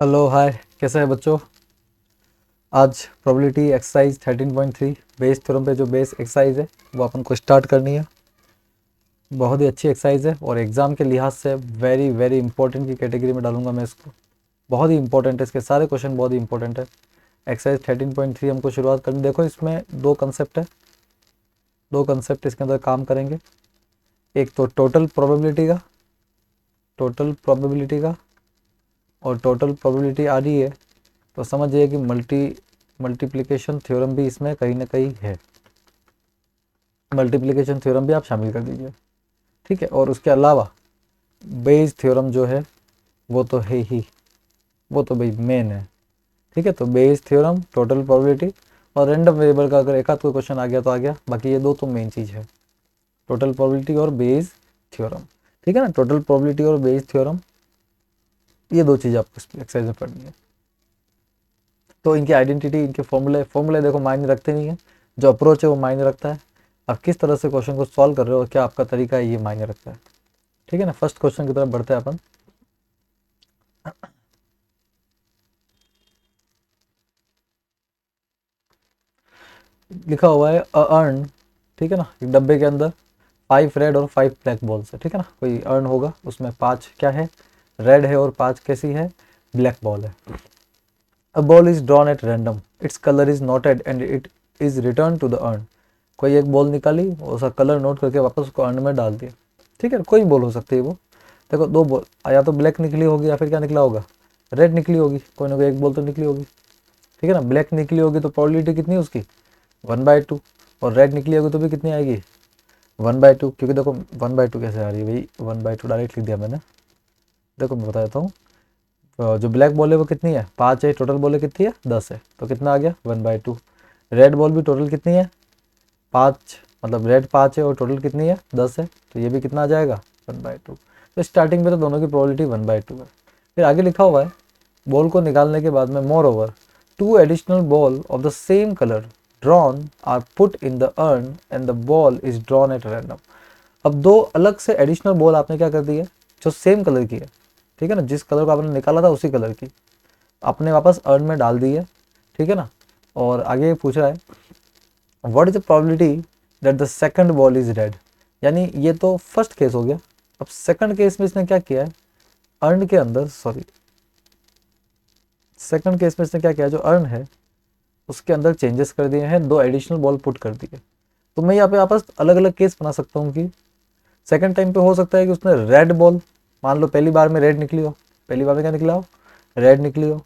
Hello hi, कैसे हैं बच्चों। आज प्रोबेबिलिटी एक्सरसाइज 13.3 बेस थ्योरम पे जो बेस एक्सरसाइज है वो अपन को स्टार्ट करनी है। बहुत ही अच्छी एक्सरसाइज है और एग्ज़ाम के लिहाज से वेरी वेरी इंपॉर्टेंट की कैटेगरी में डालूंगा मैं इसको। बहुत ही इंपॉर्टेंट है, इसके सारे क्वेश्चन बहुत ही इंपॉर्टेंट है। एक्सरसाइज 13.3 हमको शुरुआत करनी। देखो इसमें दो कंसेप्ट है, दो कंसेप्ट इसके अंदर काम करेंगे। एक तो टोटल प्रोबेबिलिटी का और टोटल प्रोबेबिलिटी आ रही है तो समझ जाइए कि मल्टीप्लिकेशन थ्योरम भी इसमें कहीं ना कहीं है। मल्टीप्लिकेशन थ्योरम भी आप शामिल कर दीजिए, ठीक है। और उसके अलावा बेस थ्योरम जो है वो तो है ही, वो तो भाई मेन है, ठीक है। तो बेस थ्योरम, टोटल प्रोबेबिलिटी और रैंडम वेरिएबल का अगर एक आध कोई क्वेश्चन आ गया तो आ गया, बाकी ये दो तो मेन चीज़ है, टोटल प्रोबेबिलिटी और बेस थ्योरम, ठीक है ना। टोटल प्रोबेबिलिटी और बेस थ्योरम, ये दो चीज़ आपको एक्सरसाइज में पढ़नी है। तो इनकी आइडेंटिटी, इनके फॉर्मूले देखो मायने रखते नहीं है, जो अप्रोच है वो मायने रखता है। आप किस तरह से क्वेश्चन को सॉल्व कर रहे हो और क्या आपका तरीका है ये मायने रखता है, ठीक है ना। फर्स्ट क्वेश्चन की तरफ बढ़ते हैं अपन। लिखा हुआ है अर्न, ठीक है ना। एक डब्बे के अंदर 5 रेड और 5 ब्लैक बॉल्स है, ठीक है ना। कोई अर्न होगा, उसमें 5 क्या है, रेड है, और 5 कैसी है, ब्लैक बॉल है। A ball is drawn at random, its colour is noted and it is return to the urn. कोई एक बॉल निकाली और उसका कलर नोट करके वापस उसको अर्न में डाल दिया, ठीक है। कोई बॉल हो सकती है वो। देखो दो बॉल, या तो ब्लैक निकली होगी या फिर क्या निकला होगा, रेड निकली होगी। कोई ना कोई एक बॉल तो निकली होगी, ठीक है ना। ब्लैक निकली होगी तो प्रोबेबिलिटी कितनी है उसकी, 1/2। और रेड निकली होगी तो भी कितनी आएगी, 1/2। क्योंकि देखो 1/2 कैसे आ रही है भाई, 1/2 डायरेक्ट लिख दिया मैंने। देखो मैं बता देता हूँ। जो ब्लैक बॉल है वो कितनी है, 5 है। टोटल बॉल कितनी है, 10 है। तो कितना आ गया, 1/2। रेड बॉल भी टोटल कितनी है, 5, मतलब रेड 5 है और टोटल कितनी है, 10 है। तो ये भी कितना आ जाएगा, 1/2। तो स्टार्टिंग में तो दोनों की प्रोबेबिलिटी 1/2 है। फिर आगे लिखा हुआ है, बॉल को निकालने के बाद में moreover 2 additional ball of the same colour drawn are put in the urn and the ball is drawn at random. अब दो अलग से एडिशनल बॉल आपने क्या कर दी है, जो सेम कलर की है, ठीक है ना। जिस कलर को आपने निकाला था उसी कलर की आपने वापस अर्न में डाल दी है, ठीक है ना। और आगे पूछ रहा है, what is the probability that the second ball is red. यानी ये तो फर्स्ट केस हो गया। अब सेकंड केस में इसने क्या किया है, अर्न के अंदर, सॉरी, सेकंड केस में इसने क्या किया, जो अर्न है उसके अंदर चेंजेस कर दिए हैं, दो एडिशनल बॉल पुट कर दिए। तो मैं यहाँ पे आपस अलग अलग केस बना सकता हूँ कि सेकंड टाइम पे हो सकता है कि उसने रेड बॉल, मान लो पहली बार में रेड निकली हो, पहली बार में क्या निकला हो, रेड निकली हो।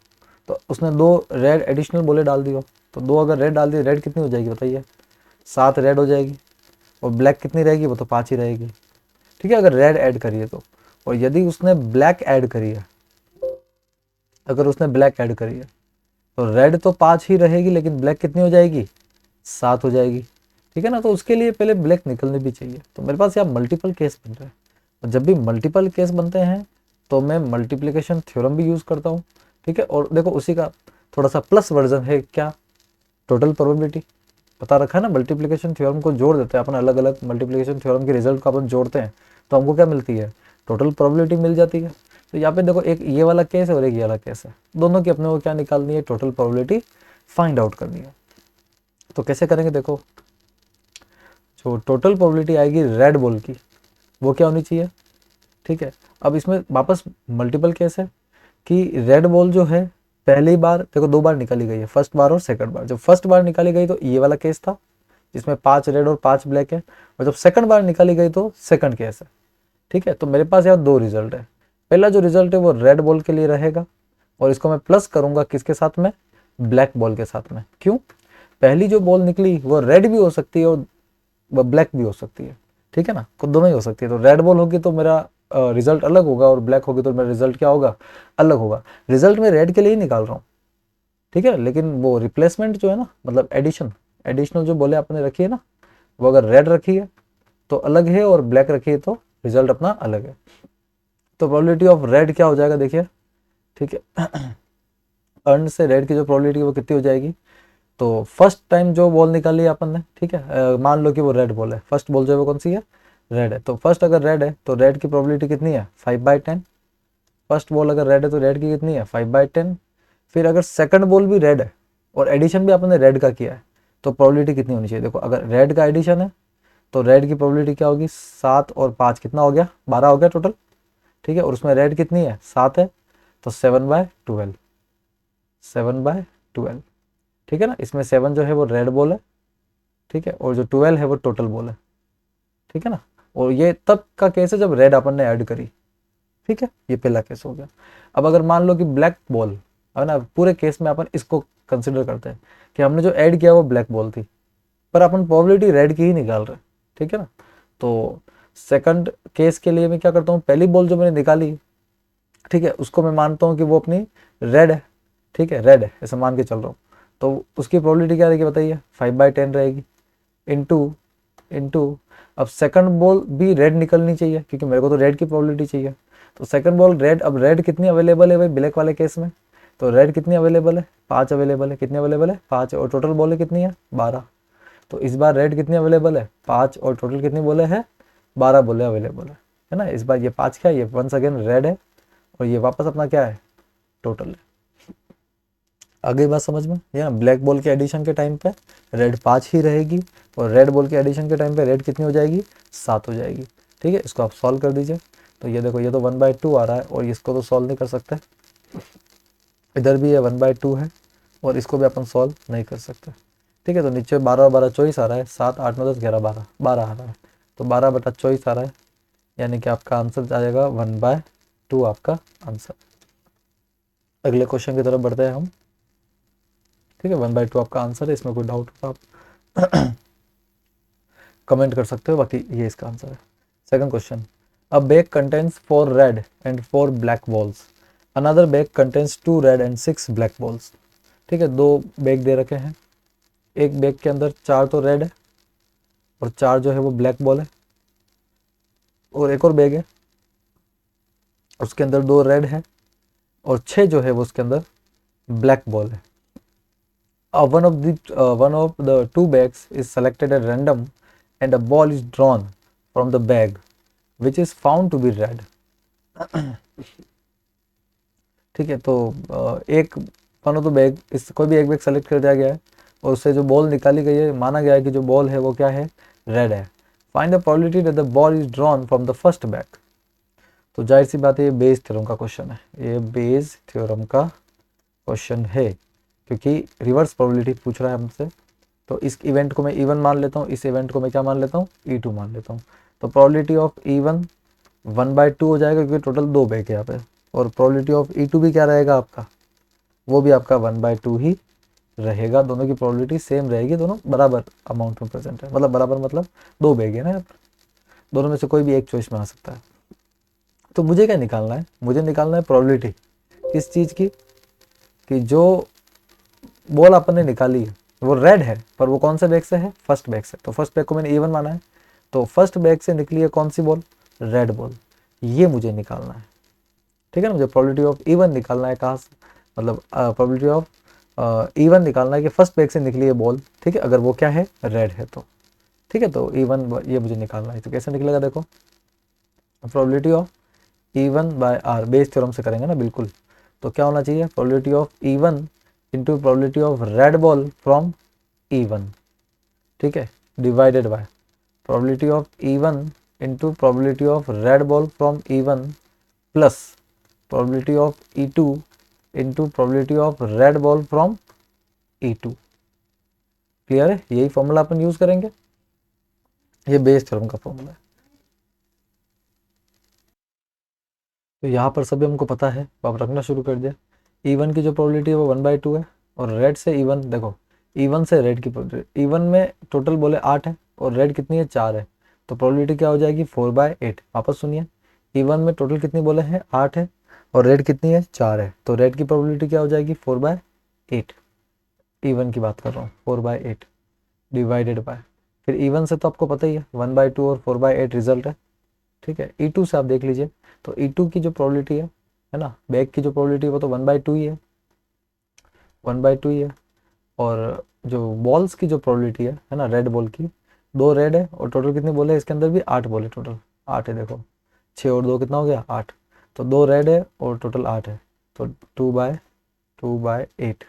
तो उसने दो रेड एडिशनल बॉले डाल दी हो। तो दो अगर रेड डाल दी, रेड कितनी हो जाएगी बताइए, 7 रेड हो जाएगी। और ब्लैक कितनी रहेगी, वो तो 5 ही रहेगी, ठीक है, अगर रेड ऐड करिए तो। और यदि उसने ब्लैक ऐड करी है, अगर उसने ब्लैक ऐड करी है तो रेड तो 5 ही रहेगी, लेकिन ब्लैक कितनी हो जाएगी, 7 हो जाएगी, ठीक है ना। तो उसके लिए पहले ब्लैक निकलने भी चाहिए। तो मेरे पास यहाँ मल्टीपल केस बन रहे हैं। और जब भी मल्टीपल केस बनते हैं तो मैं मल्टीप्लिकेशन थ्योरम भी यूज़ करता हूँ, ठीक है। और देखो उसी का थोड़ा सा प्लस वर्जन है क्या, टोटल प्रोबेबिलिटी। बता रखा है ना, मल्टीप्लिकेशन थ्योरम को जोड़ देते हैं अपन, अलग अलग मल्टीप्लिकेशन थ्योरम के रिजल्ट को अपन जोड़ते हैं तो हमको क्या मिलती है, टोटल प्रोबेबिलिटी मिल जाती है। तो यहाँ पे देखो एक ये वाला केस है और एक ये वाला केस है, दोनों की अपने को क्या निकालनी है, टोटल प्रोबेबिलिटी फाइंड आउट करनी है। तो कैसे करेंगे, देखो जो टोटल प्रोबेबिलिटी आएगी रेड बॉल की वो क्या होनी चाहिए, ठीक है। अब इसमें वापस मल्टीपल केस है कि रेड बॉल जो है पहली बार देखो 2 बार निकाली गई है, फर्स्ट बार और सेकंड बार। जब फर्स्ट बार निकाली गई तो ये वाला केस था जिसमें 5 रेड और 5 ब्लैक है। और जब सेकंड बार निकाली गई तो सेकंड केस है, ठीक है। तो मेरे पास यहाँ दो रिजल्ट है। पहला जो रिजल्ट है वो रेड बॉल के लिए रहेगा और इसको मैं प्लस करूंगा किसके साथ में, ब्लैक बॉल के साथ में। क्यों, पहली जो बॉल निकली वो रेड भी हो सकती है और वह ब्लैक भी हो सकती है, ठीक है ना, खुद दोनों ही हो सकती है। तो रेड बॉल होगी तो मेरा रिजल्ट अलग होगा और ब्लैक होगी तो मेरा रिजल्ट क्या होगा, अलग होगा। रिजल्ट मैं रेड के लिए ही निकाल रहा हूँ, ठीक है। लेकिन वो रिप्लेसमेंट जो है ना, मतलब एडिशनल जो बोले आपने रखी है ना, वो अगर रेड रखी है तो अलग है और ब्लैक रखी है तो रिजल्ट अपना अलग है। तो प्रोबेबिलिटी ऑफ रेड क्या हो जाएगा देखिए, ठीक है। अर्न से रेड की जो प्रोबेबिलिटी है वो कितनी हो जाएगी, तो फर्स्ट टाइम जो बॉल निकाली है अपन ने, ठीक है, मान लो कि वो रेड बॉल है, फर्स्ट बॉल जो है वो कौन सी है, रेड है। तो फर्स्ट अगर रेड है तो रेड की प्रोबेबिलिटी कितनी है, 5/10, फर्स्ट बॉल अगर रेड है तो रेड की कितनी है 5/10। फिर अगर सेकंड बॉल भी रेड है और एडिशन भी आपने रेड का किया है तो प्रोबेबिलिटी कितनी होनी चाहिए। देखो अगर रेड का एडिशन है तो रेड की प्रोबेबिलिटी क्या होगी, 7 और 5 कितना हो गया, 12 हो गया टोटल। ठीक है, और उसमें रेड कितनी है 7 है, तो 7/12, 7/12। ठीक है ना, इसमें 7 जो है वो रेड बॉल है, ठीक है, और जो 12 है वो टोटल बॉल है। ठीक है ना, और ये तब का केस है जब रेड अपन ने ऐड करी। ठीक है, ये पहला केस हो गया। अब अगर मान लो कि ब्लैक बॉल है ना, पूरे केस में अपन इसको कंसिडर करते हैं कि हमने जो ऐड किया वो ब्लैक बॉल थी, पर अपन प्रोबेबिलिटी रेड की ही निकाल रहे। ठीक है ना, तो सेकंड केस के लिए मैं क्या करता हूँ, पहली बॉल जो मैंने निकाली, ठीक है, उसको मैं मानता हूँ कि वो अपनी रेड है। ठीक है, रेड है ऐसा मान के चल रहा हूँ, तो उसकी प्रोबेबिलिटी क्या रहेगी बताइए, 5/10 रहेगी। इनटू इनटू अब सेकंड बॉल भी रेड निकलनी चाहिए क्योंकि मेरे को तो रेड की प्रोबेबिलिटी चाहिए। तो सेकंड बॉल रेड, अब रेड कितनी अवेलेबल है भाई ब्लैक वाले केस में, तो रेड कितनी अवेलेबल है 5 अवेलेबल है। कितनी अवेलेबल है 5, और टोटल बॉल कितनी है 12। तो इस बार रेड कितनी अवेलेबल है 5, और टोटल कितनी बोले हैं 12 बोले अवेलेबल है ना। इस बार ये 5 क्या है, ये वंस अगेन रेड है, और ये वापस अपना क्या है टोटल है। आगे बात समझ में, या ब्लैक बॉल के एडिशन के टाइम पे रेड 5 ही रहेगी, और रेड बॉल के एडिशन के टाइम पे रेड कितनी हो जाएगी 7 हो जाएगी। ठीक है, इसको आप सॉल्व कर दीजिए। तो ये देखो, ये तो 1/2 आ रहा है, और इसको तो सॉल्व नहीं कर सकते, इधर भी ये 1/2 है, और इसको भी अपन सॉल्व नहीं कर सकते। ठीक है, तो नीचे 12 और 12 24 आ रहा है, 7 8 9 10 11 12 12 आ रहा है, तो 12/24 आ रहा है, यानी कि आपका आंसर जाएगा 1/2 आपका आंसर। अगले क्वेश्चन की तरफ बढ़ते हैं हम। ठीक है, 1/2 आपका आंसर है, इसमें कोई डाउट हो तो आप कमेंट कर सकते हो, बाकी ये इसका आंसर है। Second question, a bag contains 4 red and 4 black balls, another bag contains 2 red and 6 black balls. ठीक है, दो बैग दे रखे हैं, एक बैग के अंदर 4 तो रेड है और 4 जो है वो ब्लैक बॉल है, और एक और बैग है उसके अंदर 2 रेड है और 6 जो है वो उसके अंदर ब्लैक बॉल है। One of the two bags is selected at random and a ball is drawn from the bag which is found to be red. ठीक है, तो एक वन ऑफ द बैग, इस कोई भी एक बैग सेलेक्ट कर दिया गया है और उससे जो बॉल निकाली गई है, माना गया है कि जो बॉल है वो क्या है रेड है। Find the probability that the ball is drawn from the first bag. तो जाहिर सी बात है ये बेस थ्योरम का क्वेश्चन है, ये बेस थ्योरम का क्वेश्चन है क्योंकि रिवर्स प्रोबेबिलिटी पूछ रहा है हमसे। तो इस इवेंट को मैं E1 मान लेता हूँ, इस इवेंट को मैं क्या मान लेता हूँ E2 मान लेता हूँ। तो प्रोबेबिलिटी ऑफ E1 1/2 हो जाएगा क्योंकि टोटल 2 बैग है यहाँ पे, और प्रोबेबिलिटी ऑफ E2 भी क्या रहेगा आपका, वो भी आपका 1/2 ही रहेगा। दोनों की प्रोबेबिलिटी सेम रहेगी, दोनों बराबर अमाउंट में प्रेजेंट है, मतलब बराबर मतलब 2 बैग है ना यहाँ पर, दोनों में से कोई भी एक चॉइस में आ सकता है। तो मुझे क्या निकालना है, मुझे निकालना है प्रोबेबिलिटी किस चीज़ की, कि जो बॉल अपन ने निकाली है वो रेड है, पर वो कौन से बैग से है फर्स्ट बैग से। तो फर्स्ट बैग को मैंने E1 माना है, तो फर्स्ट बैग से निकली है कौन सी बॉल रेड बॉल, ये मुझे निकालना है। ठीक है ना, मुझे प्रोबेबिलिटी ऑफ E1 निकालना है, कहाँ से, मतलब प्रोबेबिलिटी ऑफ E1 निकालना है कि फर्स्ट बैग से निकली है बॉल। ठीक है, अगर वो क्या है रेड है तो। ठीक है, तो E1 ये मुझे निकालना है, तो कैसे निकलेगा देखो, probability of E1/R Bayes theorem से करेंगे ना बिल्कुल। तो क्या होना चाहिए, probability of E1 into probability of red ball from E1, ठीक है, divided by probability of E1 into probability of red ball from E1 plus probability of E2 into probability of red ball from E2। Clear है, यही formula अपन use करेंगे, ये Bayes theorem का formula है। तो यहाँ पर सभी हमको पता है, तो आप रखना शुरू कर दिया। E1 की जो प्रोबेबिलिटी है वो 1/2 है, और रेड से E1 देखो, E1 से रेड की प्रोबेबिलिटी, E1 में टोटल बोले 8 है और रेड कितनी है 4 है, तो प्रोबेबिलिटी क्या हो जाएगी 4/8। वापस सुनिए, E1 में टोटल कितनी बोले हैं 8 है और रेड कितनी है 4 है, तो रेड की प्रोबेबिलिटी क्या हो जाएगी 4/8। E1 की बात कर रहा हूँ, 4/8 डिवाइडेड बाय, फिर E1 से तो आपको पता ही है 1/2 और 4/8 रिजल्ट है। ठीक है, E2 से आप देख लीजिए, तो E2 की जो प्रोबेबिलिटी है ना, बैग की जो प्रोबेबिलिटी है वो तो 1/2 ही है, 1/2 ही है। और जो बॉल्स की जो प्रोबेबिलिटी है ना, रेड बॉल की, 2 रेड है और टोटल कितने बॉल है इसके अंदर भी 8 बॉल है टोटल, 8 है देखो, 6 और 2 कितना हो गया 8। तो 2 रेड है और टोटल 8 है, तो 2/8,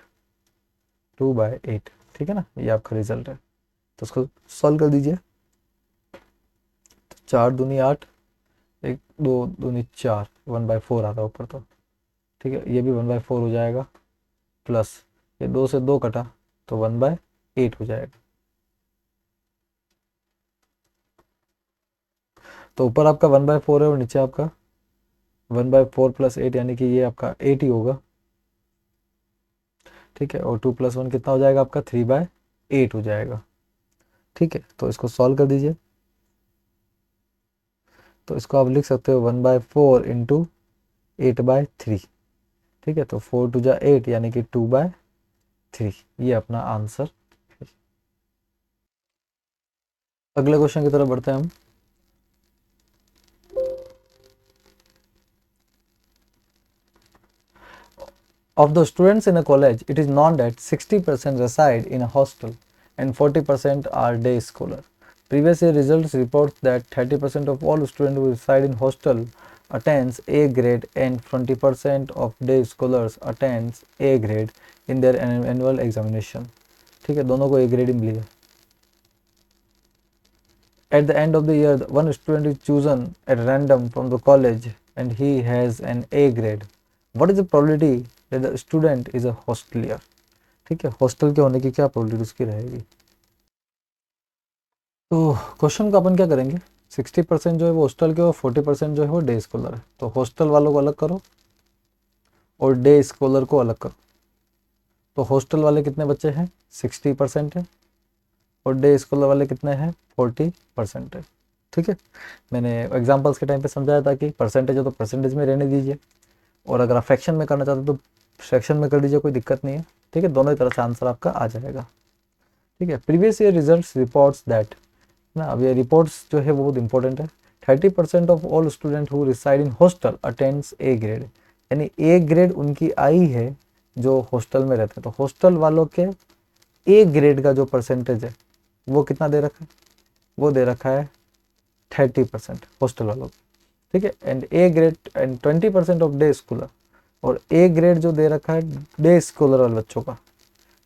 2/8, ठीक है ना, ये आपका रिजल्ट है। तो उसको सॉल्व कर दीजिए। तो 4 दूनी 8, 1 2 दूनी 4, 1/4 आता है ऊपर तो, ठीक है, ये भी 1/4 हो जाएगा, प्लस ये 2 से 2 कटा तो 1/8 हो जाएगा। तो ऊपर आपका 1/4 है और नीचे आपका 1/4 + 8, यानी कि ये आपका 8 ही होगा, ठीक है। और 2 + 1 कितना हो जाएगा आपका, 3/8 हो जाएगा, ठीक है। तो इसको सॉल्व कर दीजिए। तो इसको आप लिख सकते हो 1/4 इंटू 8/3, ठीक है। तो 4 2 जा 8, यानी कि 2/3, ये अपना आंसर। अगले क्वेश्चन की तरफ बढ़ते हैं हम। Of the students in a college, it is known that 60% reside in a hostel and 40% are day scholar. Previous year results report that 30% of all students who reside in hostel attends A grade and 20% of day scholars attends A grade in their annual examination. ठीक है, दोनों को A grade ही मिली है। At the end of the year, one student is chosen at random from the college and he has an A grade. What is the probability that the student is a hostelier? ठीक है, hostel के होने की क्या probability उसकी रहेगी। तो question को अपन क्या करेंगे, 60% जो है वो हॉस्टल के और 40% जो है वो डे स्कॉलर है। तो हॉस्टल वालों को अलग करो और डे स्कॉलर को अलग करो। तो हॉस्टल वाले कितने बच्चे हैं, 60% है, और डे स्कॉलर वाले कितने हैं, 40% है, ठीक है। मैंने एग्जाम्पल्स के टाइम पे समझाया था कि परसेंटेज है तो परसेंटेज में रहने दीजिए, और अगर आप फ्रैक्शन में करना चाहते हो तो फ्रैक्शन में कर दीजिए, कोई दिक्कत नहीं है, ठीक है। दोनों ही तरह से आंसर आपका आ जाएगा, ठीक है। Previous year results reports that ना, अब ये रिपोर्ट्स जो है वो बहुत इंपॉर्टेंट है। 30% of all student who reside in hostel attends A grade, यानी ए ग्रेड उनकी आई है जो हॉस्टल में रहते हैं। तो हॉस्टल वालों के ए ग्रेड का जो परसेंटेज है वो कितना दे रखा है, वो दे रखा है 30% हॉस्टल वालों को, ठीक है। And A grade and 20% of day scholar, और ए ग्रेड जो दे रखा है डे स्कॉलर वाले बच्चों का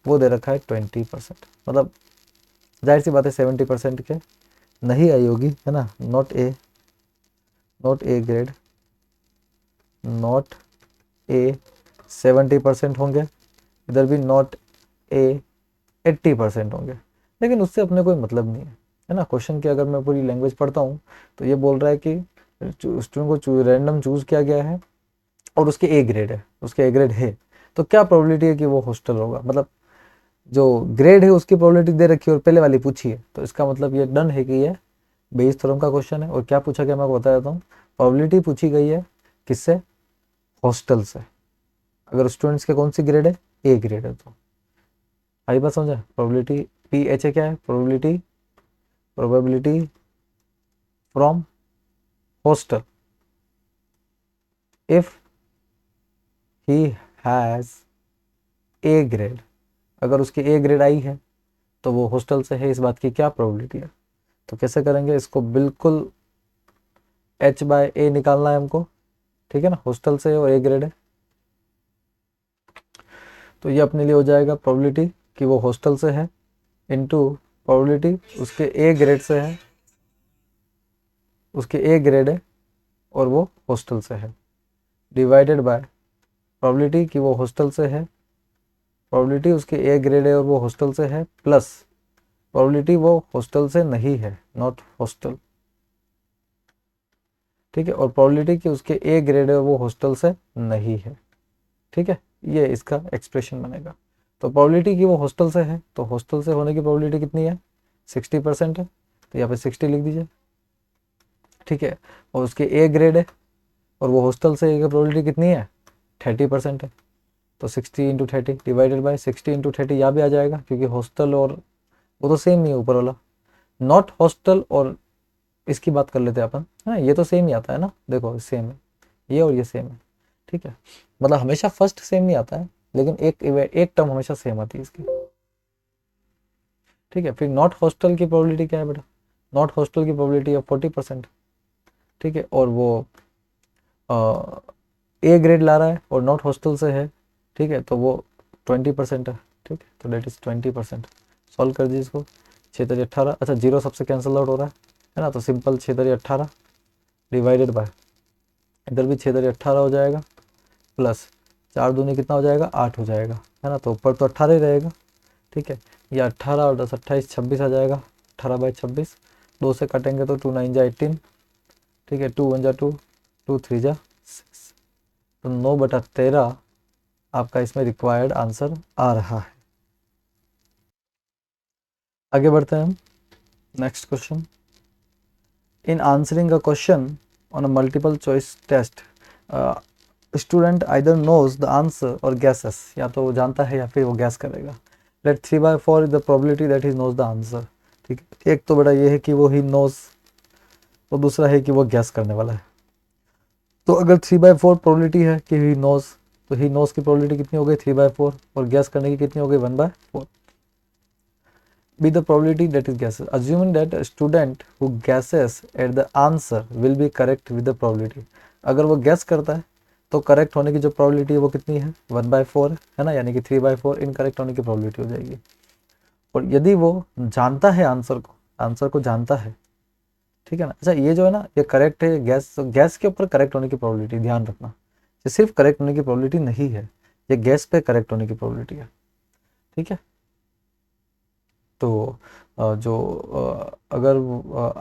वो दे रखा है 20%। मतलब जाहिर सी बात है 70% के नहीं आई होगी, है ना। Not A grade, not a 70% होंगे, इधर भी नॉट ए 80% होंगे, लेकिन उससे अपने कोई मतलब नहीं है ना। क्वेश्चन की अगर मैं पूरी लैंग्वेज पढ़ता हूँ तो ये बोल रहा है कि स्टूडेंट को रैंडम चूज किया गया है और उसके ए ग्रेड है, उसके ए ग्रेड है, तो क्या प्रोबेबिलिटी है कि वो हॉस्टल होगा। मतलब जो ग्रेड है उसकी प्रोबेबिलिटी दे रखी है और पहले वाली पूछी है, तो इसका मतलब ये डन है कि ये बेस थ्योरम का क्वेश्चन है। और क्या पूछा गया मैं आपको बता देता हूँ, प्रोबेबिलिटी पूछी गई है किससे, हॉस्टल से। अगर स्टूडेंट्स के कौन सी ग्रेड है, ए ग्रेड है। तो आई बात समझा, प्रोबेबिलिटी पी एच ए क्या है, probability from hostel if he has A grade, अगर उसकी ए ग्रेड आई है तो वो हॉस्टल से है, इस बात की क्या प्रोबेबिलिटी है। तो कैसे करेंगे इसको, बिल्कुल h/a निकालना है हमको, ठीक है ना, हॉस्टल से और ए ग्रेड है। तो ये अपने लिए हो जाएगा प्रोबेबिलिटी कि वो हॉस्टल से है इनटू प्रोबेबिलिटी उसके ए ग्रेड से है, उसके ए ग्रेड है और वो हॉस्टल से है, डिवाइडेड बाय प्रोबेबिलिटी कि वो हॉस्टल से है, प्रोबेबिलिटी उसके ए ग्रेड है और वो हॉस्टल से है, प्लस प्रोबेबिलिटी वो हॉस्टल से नहीं है, नॉट हॉस्टल, ठीक है। और प्रोबेबिलिटी कि उसके ए ग्रेड है और वो हॉस्टल से नहीं है, ठीक है। ये इसका एक्सप्रेशन बनेगा। तो प्रोबेबिलिटी कि वो हॉस्टल से है, तो हॉस्टल से होने की प्रोबेबिलिटी कितनी है, 60% है, तो यहाँ पे 60 लिख दीजिए, ठीक है। और उसके ए ग्रेड है और वो हॉस्टल से की प्रोबेबिलिटी कितनी है, 30% है। तो 60 इंटू 30 डिवाइडेड बाई 60 इंटू 30 यहाँ भी आ जाएगा, क्योंकि हॉस्टल और वो तो सेम ही है ऊपर वाला। नॉट हॉस्टल और इसकी बात कर लेते हैं अपन, है ना, ये तो सेम ही आता है ना, देखो सेम है ये और ये सेम है, ठीक है। मतलब हमेशा फर्स्ट सेम नहीं आता है, लेकिन एक टर्म हमेशा सेम आती है इसकी, ठीक है। फिर नॉट हॉस्टल की प्रोबेबिलिटी क्या है बेटा, नॉट हॉस्टल की प्रोबेबिलिटी है 40%, ठीक है। और वो ए ग्रेड ला रहा है और नॉट हॉस्टल से है, ठीक है, तो वो 20% है, ठीक है, तो डेट इज 20%। सॉल्व कर दीजिए इसको, 6×18, अच्छा जीरो सबसे कैंसिल आउट हो रहा है ना, तो सिंपल 6×18 डिवाइडेड बाय, इधर भी 6×18 हो जाएगा, प्लस 4×2 कितना हो जाएगा, 8 हो जाएगा, है ना, तो ऊपर तो 18 ही रहेगा, ठीक है, ये 18 और 10 28 26 आ जाएगा, 18/26, 2 से कटेंगे तो 2×9 = 18, ठीक है, 2×1 = 2, 2×3 = 6, तो 9/13 आपका इसमें रिक्वायर्ड आंसर आ रहा है। आगे बढ़ते हैं हम, next question. In answering a question on a multiple choice test, student either knows the answer और गैसेस, या तो वो जानता है या फिर वो गैस करेगा। Let 3/4 is the probability that he knows the answer, ठीक है, एक तो बेटा ये है कि वो ही नोज, और दूसरा है कि वो गैस करने वाला है। तो अगर 3/4 प्रोबेबिलिटी है कि ही नोज, तो ही नोज की प्रोबेबिलिटी कितनी हो गई, 3/4, और गैस करने की कितनी हो गई, 1/4। Be the probability that is guesses. Assuming that a student who guesses at the answer will be correct with the probability. अगर वो guess करता है तो करेक्ट होने की जो प्रोबेबिलिटी है वो कितनी है, 1/4 है ना, यानी कि 3/4 इनकरेक्ट होने की प्रोबेबिलिटी हो जाएगी। और यदि वो जानता है आंसर को जानता है, ठीक है ना, अच्छा ये जो है ना, ये करेक्ट है, गैस, गैस के ऊपर करेक्ट होने की प्रोबेबिलिटी ध्यान रखना, ये सिर्फ करेक्ट होने की प्रोबेबिलिटी नहीं है, ये गैस पे करेक्ट होने की प्रोबेबिलिटी है, ठीक है। तो जो अगर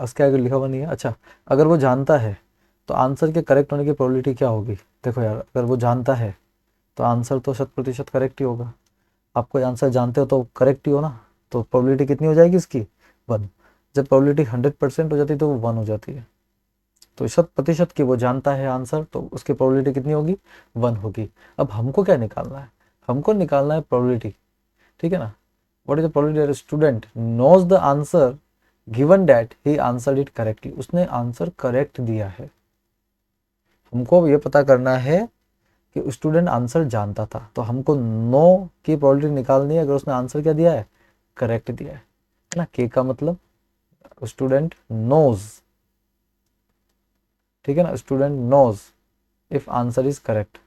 इसके आगे लिखा हुआ नहीं है, अच्छा अगर वो जानता है तो आंसर के करेक्ट होने की प्रोबेबिलिटी क्या होगी, देखो यार, अगर वो जानता है तो आंसर तो 100% करेक्ट ही होगा, आप कोई आंसर जानते हो तो करेक्ट ही हो ना, तो प्रोबेबिलिटी कितनी हो जाएगी इसकी, 1। जब प्रोबेबिलिटी 100% हो जाती है तो वो 1 हो जाती है, तो 100% की वो जानता है आंसर, तो उसकी प्रोबेबिलिटी कितनी होगी, 1 होगी। अब हमको क्या निकालना है, हमको निकालना है प्रोबेबिलिटी, ठीक है ना। What is the probability that a student knows the answer given that he answered it correctly? उसने आंसर करेक्ट दिया है, हमको ये पता करना है कि स्टूडेंट आंसर जानता था, तो हमको नो की प्रोबेबिलिटी निकालनी है अगर उसने आंसर क्या दिया है, करेक्ट दिया है ना। के का मतलब स्टूडेंट नोज, ठीक है ना, student knows if answer is correct,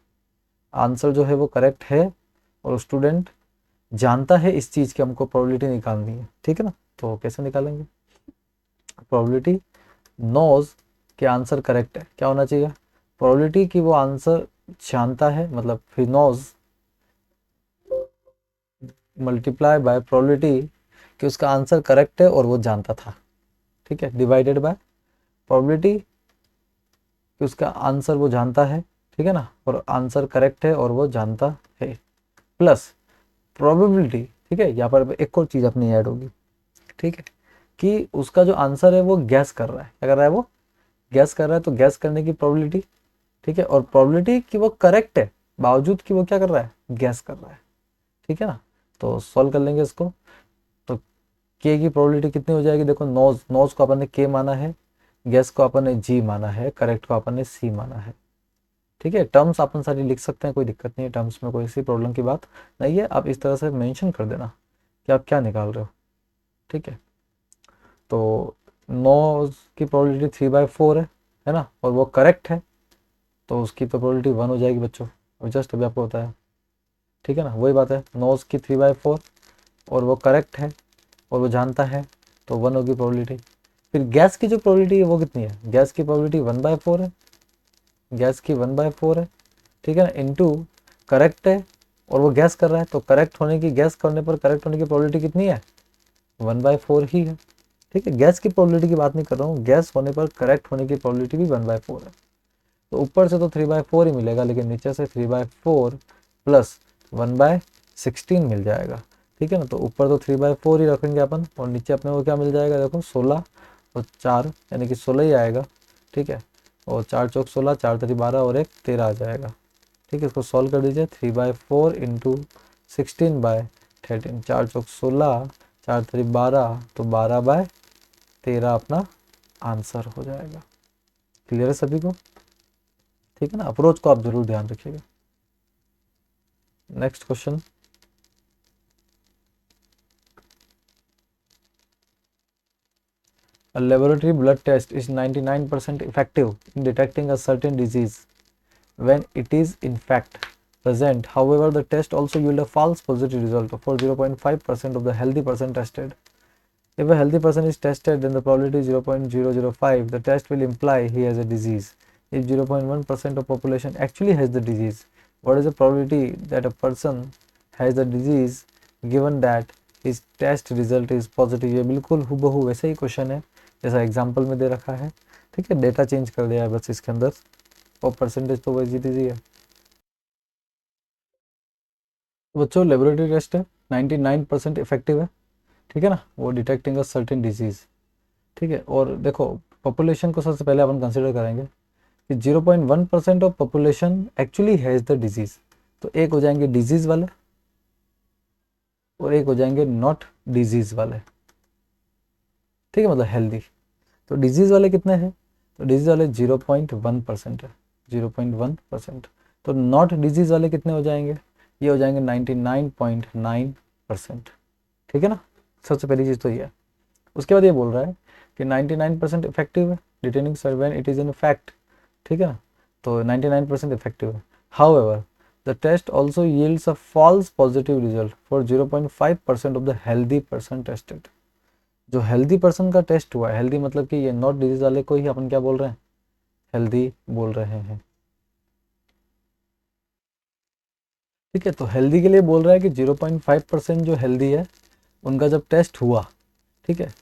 answer जो है वो करेक्ट है और स्टूडेंट जानता है इस चीज की, हमको प्रोबेबिलिटी निकालनी है, ठीक है ना। तो कैसे निकालेंगे, प्रोबेबिलिटी नोज के आंसर करेक्ट है, क्या होना चाहिए, प्रोबेबिलिटी कि वो आंसर जानता है, मतलब फिर नोज मल्टीप्लाई बाय प्रोबेबिलिटी कि उसका आंसर करेक्ट है और वो जानता था, ठीक है, डिवाइडेड बाय प्रोबेबिलिटी कि उसका आंसर वो जानता है, ठीक है ना, और आंसर करेक्ट है और वो जानता है, प्लस प्रोबेबिलिटी, ठीक है, यहाँ पर एक और चीज़ अपनी ऐड होगी, ठीक है, कि उसका जो आंसर है वो गैस कर रहा है, क्या कर रहा है, वो गैस कर रहा है, तो गैस करने की प्रोबेबिलिटी, ठीक है, और प्रोबेबिलिटी कि वो करेक्ट है बावजूद कि वो क्या कर रहा है, गैस कर रहा है, ठीक है ना। तो सॉल्व कर लेंगे इसको, तो के की प्रोबेबिलिटी कितनी हो जाएगी, देखो नोज, नोज को अपन ने के माना है, गैस को अपन ने जी माना है, करेक्ट को अपन ने सी माना है, ठीक है। टर्म्स अपन सारी लिख सकते हैं, कोई दिक्कत नहीं है, टर्म्स में कोई सी प्रॉब्लम की बात नहीं है, आप इस तरह से मेंशन कर देना कि आप क्या निकाल रहे हो, ठीक है। तो नोज की प्रोबेबिलिटी 3/4 है ना, और वो करेक्ट है, तो उसकी तो प्रोबेबिलिटी 1 हो जाएगी बच्चों, और जस्ट अभी आपको बताया, ठीक है ना, वही बात है, नोज की 3/4 और वो करेक्ट है और वो जानता है, तो 1 होगी प्रोबेबिलिटी। फिर गैस की जो प्रोबेबिलिटी है वो कितनी है, गैस की प्रोबेबिलिटी 1/4 है, गैस की 1/4 है, ठीक है ना, इनटू करेक्ट है और वो गैस कर रहा है, तो करेक्ट होने की, गैस करने पर करेक्ट होने की प्रोबेबिलिटी कितनी है, 1/4 ही है, ठीक है। गैस की प्रोबेबिलिटी की बात नहीं कर रहा हूँ, गैस होने पर करेक्ट होने की प्रोबेबिलिटी भी 1/4 है, तो ऊपर से तो 3/4 ही मिलेगा, लेकिन नीचे से 3/4 प्लस 1/16 मिल जाएगा, ठीक है ना। तो ऊपर तो 3/4 ही रखेंगे अपन, और नीचे अपने को क्या मिल जाएगा, देखो 16 और 4 यानी कि 16 ही आएगा, ठीक है, और 4×4 = 16, 4×3 = 12 और 1 13 आ जाएगा, ठीक है। इसको सॉल्व कर दीजिए, 3/4 इंटू 16/13, 4×4 = 16, 4×3 = 12, तो 12/13 अपना आंसर हो जाएगा। क्लियर है सभी को, ठीक है ना। अप्रोच को आप जरूर ध्यान रखिएगा। Next question, a laboratory blood test is 99% effective in detecting a certain disease. when it is in fact present. However, the test also yield a false positive result for 0.5% of the healthy person tested. If a healthy person is tested, then the probability is 0.005. The test will imply he has a disease. If 0.1% of population actually has the disease, what is the probability that a person has the disease given that his test result is positive? ये बिल्कुल हूबहू वैसे ही question है जैसा example में दे रखा है, ठीक है, डेटा चेंज कर दिया है बस इसके अंदर, और परसेंटेज तो वही जी है। बच्चों लेबोरेटरी टेस्ट है, 99% इफेक्टिव है, ठीक है ना, वो डिटेक्टिंग अ सर्टेन डिजीज, ठीक है। और देखो पॉपुलेशन को सबसे पहले अपन कंसिडर करेंगे कि 0.1% of population actually has the disease, तो एक हो जाएंगे डिजीज वाले और एक हो जाएंगे नॉट डिजीज वाले, ठीक है, मतलब हेल्दी। तो डिजीज वाले कितने हैं, तो डिजीज वाले 0.1% है, 0.1%। तो नॉट डिजीज वाले कितने हो जाएंगे, ये हो जाएंगे 99.9%, ठीक है ना। सबसे पहली चीज़ तो ये है। उसके बाद ये बोल रहा है कि 99% इफेक्टिव है detecting when it is in fact, ठीक है ना, तो 99% इफेक्टिव है। However the test also yields a false positive result for 0.5% of the healthy person tested. जो हेल्दी पर्सन का टेस्ट हुआ है, हेल्दी मतलब कि ये नॉट डिजीज वाले को ही अपन क्या बोल रहे हैं, हेल्दी बोल रहे हैं, ठीक है। तो हेल्दी के लिए बोल रहा है कि 0.5% जो हेल्दी है उनका जब टेस्ट हुआ, ठीक है,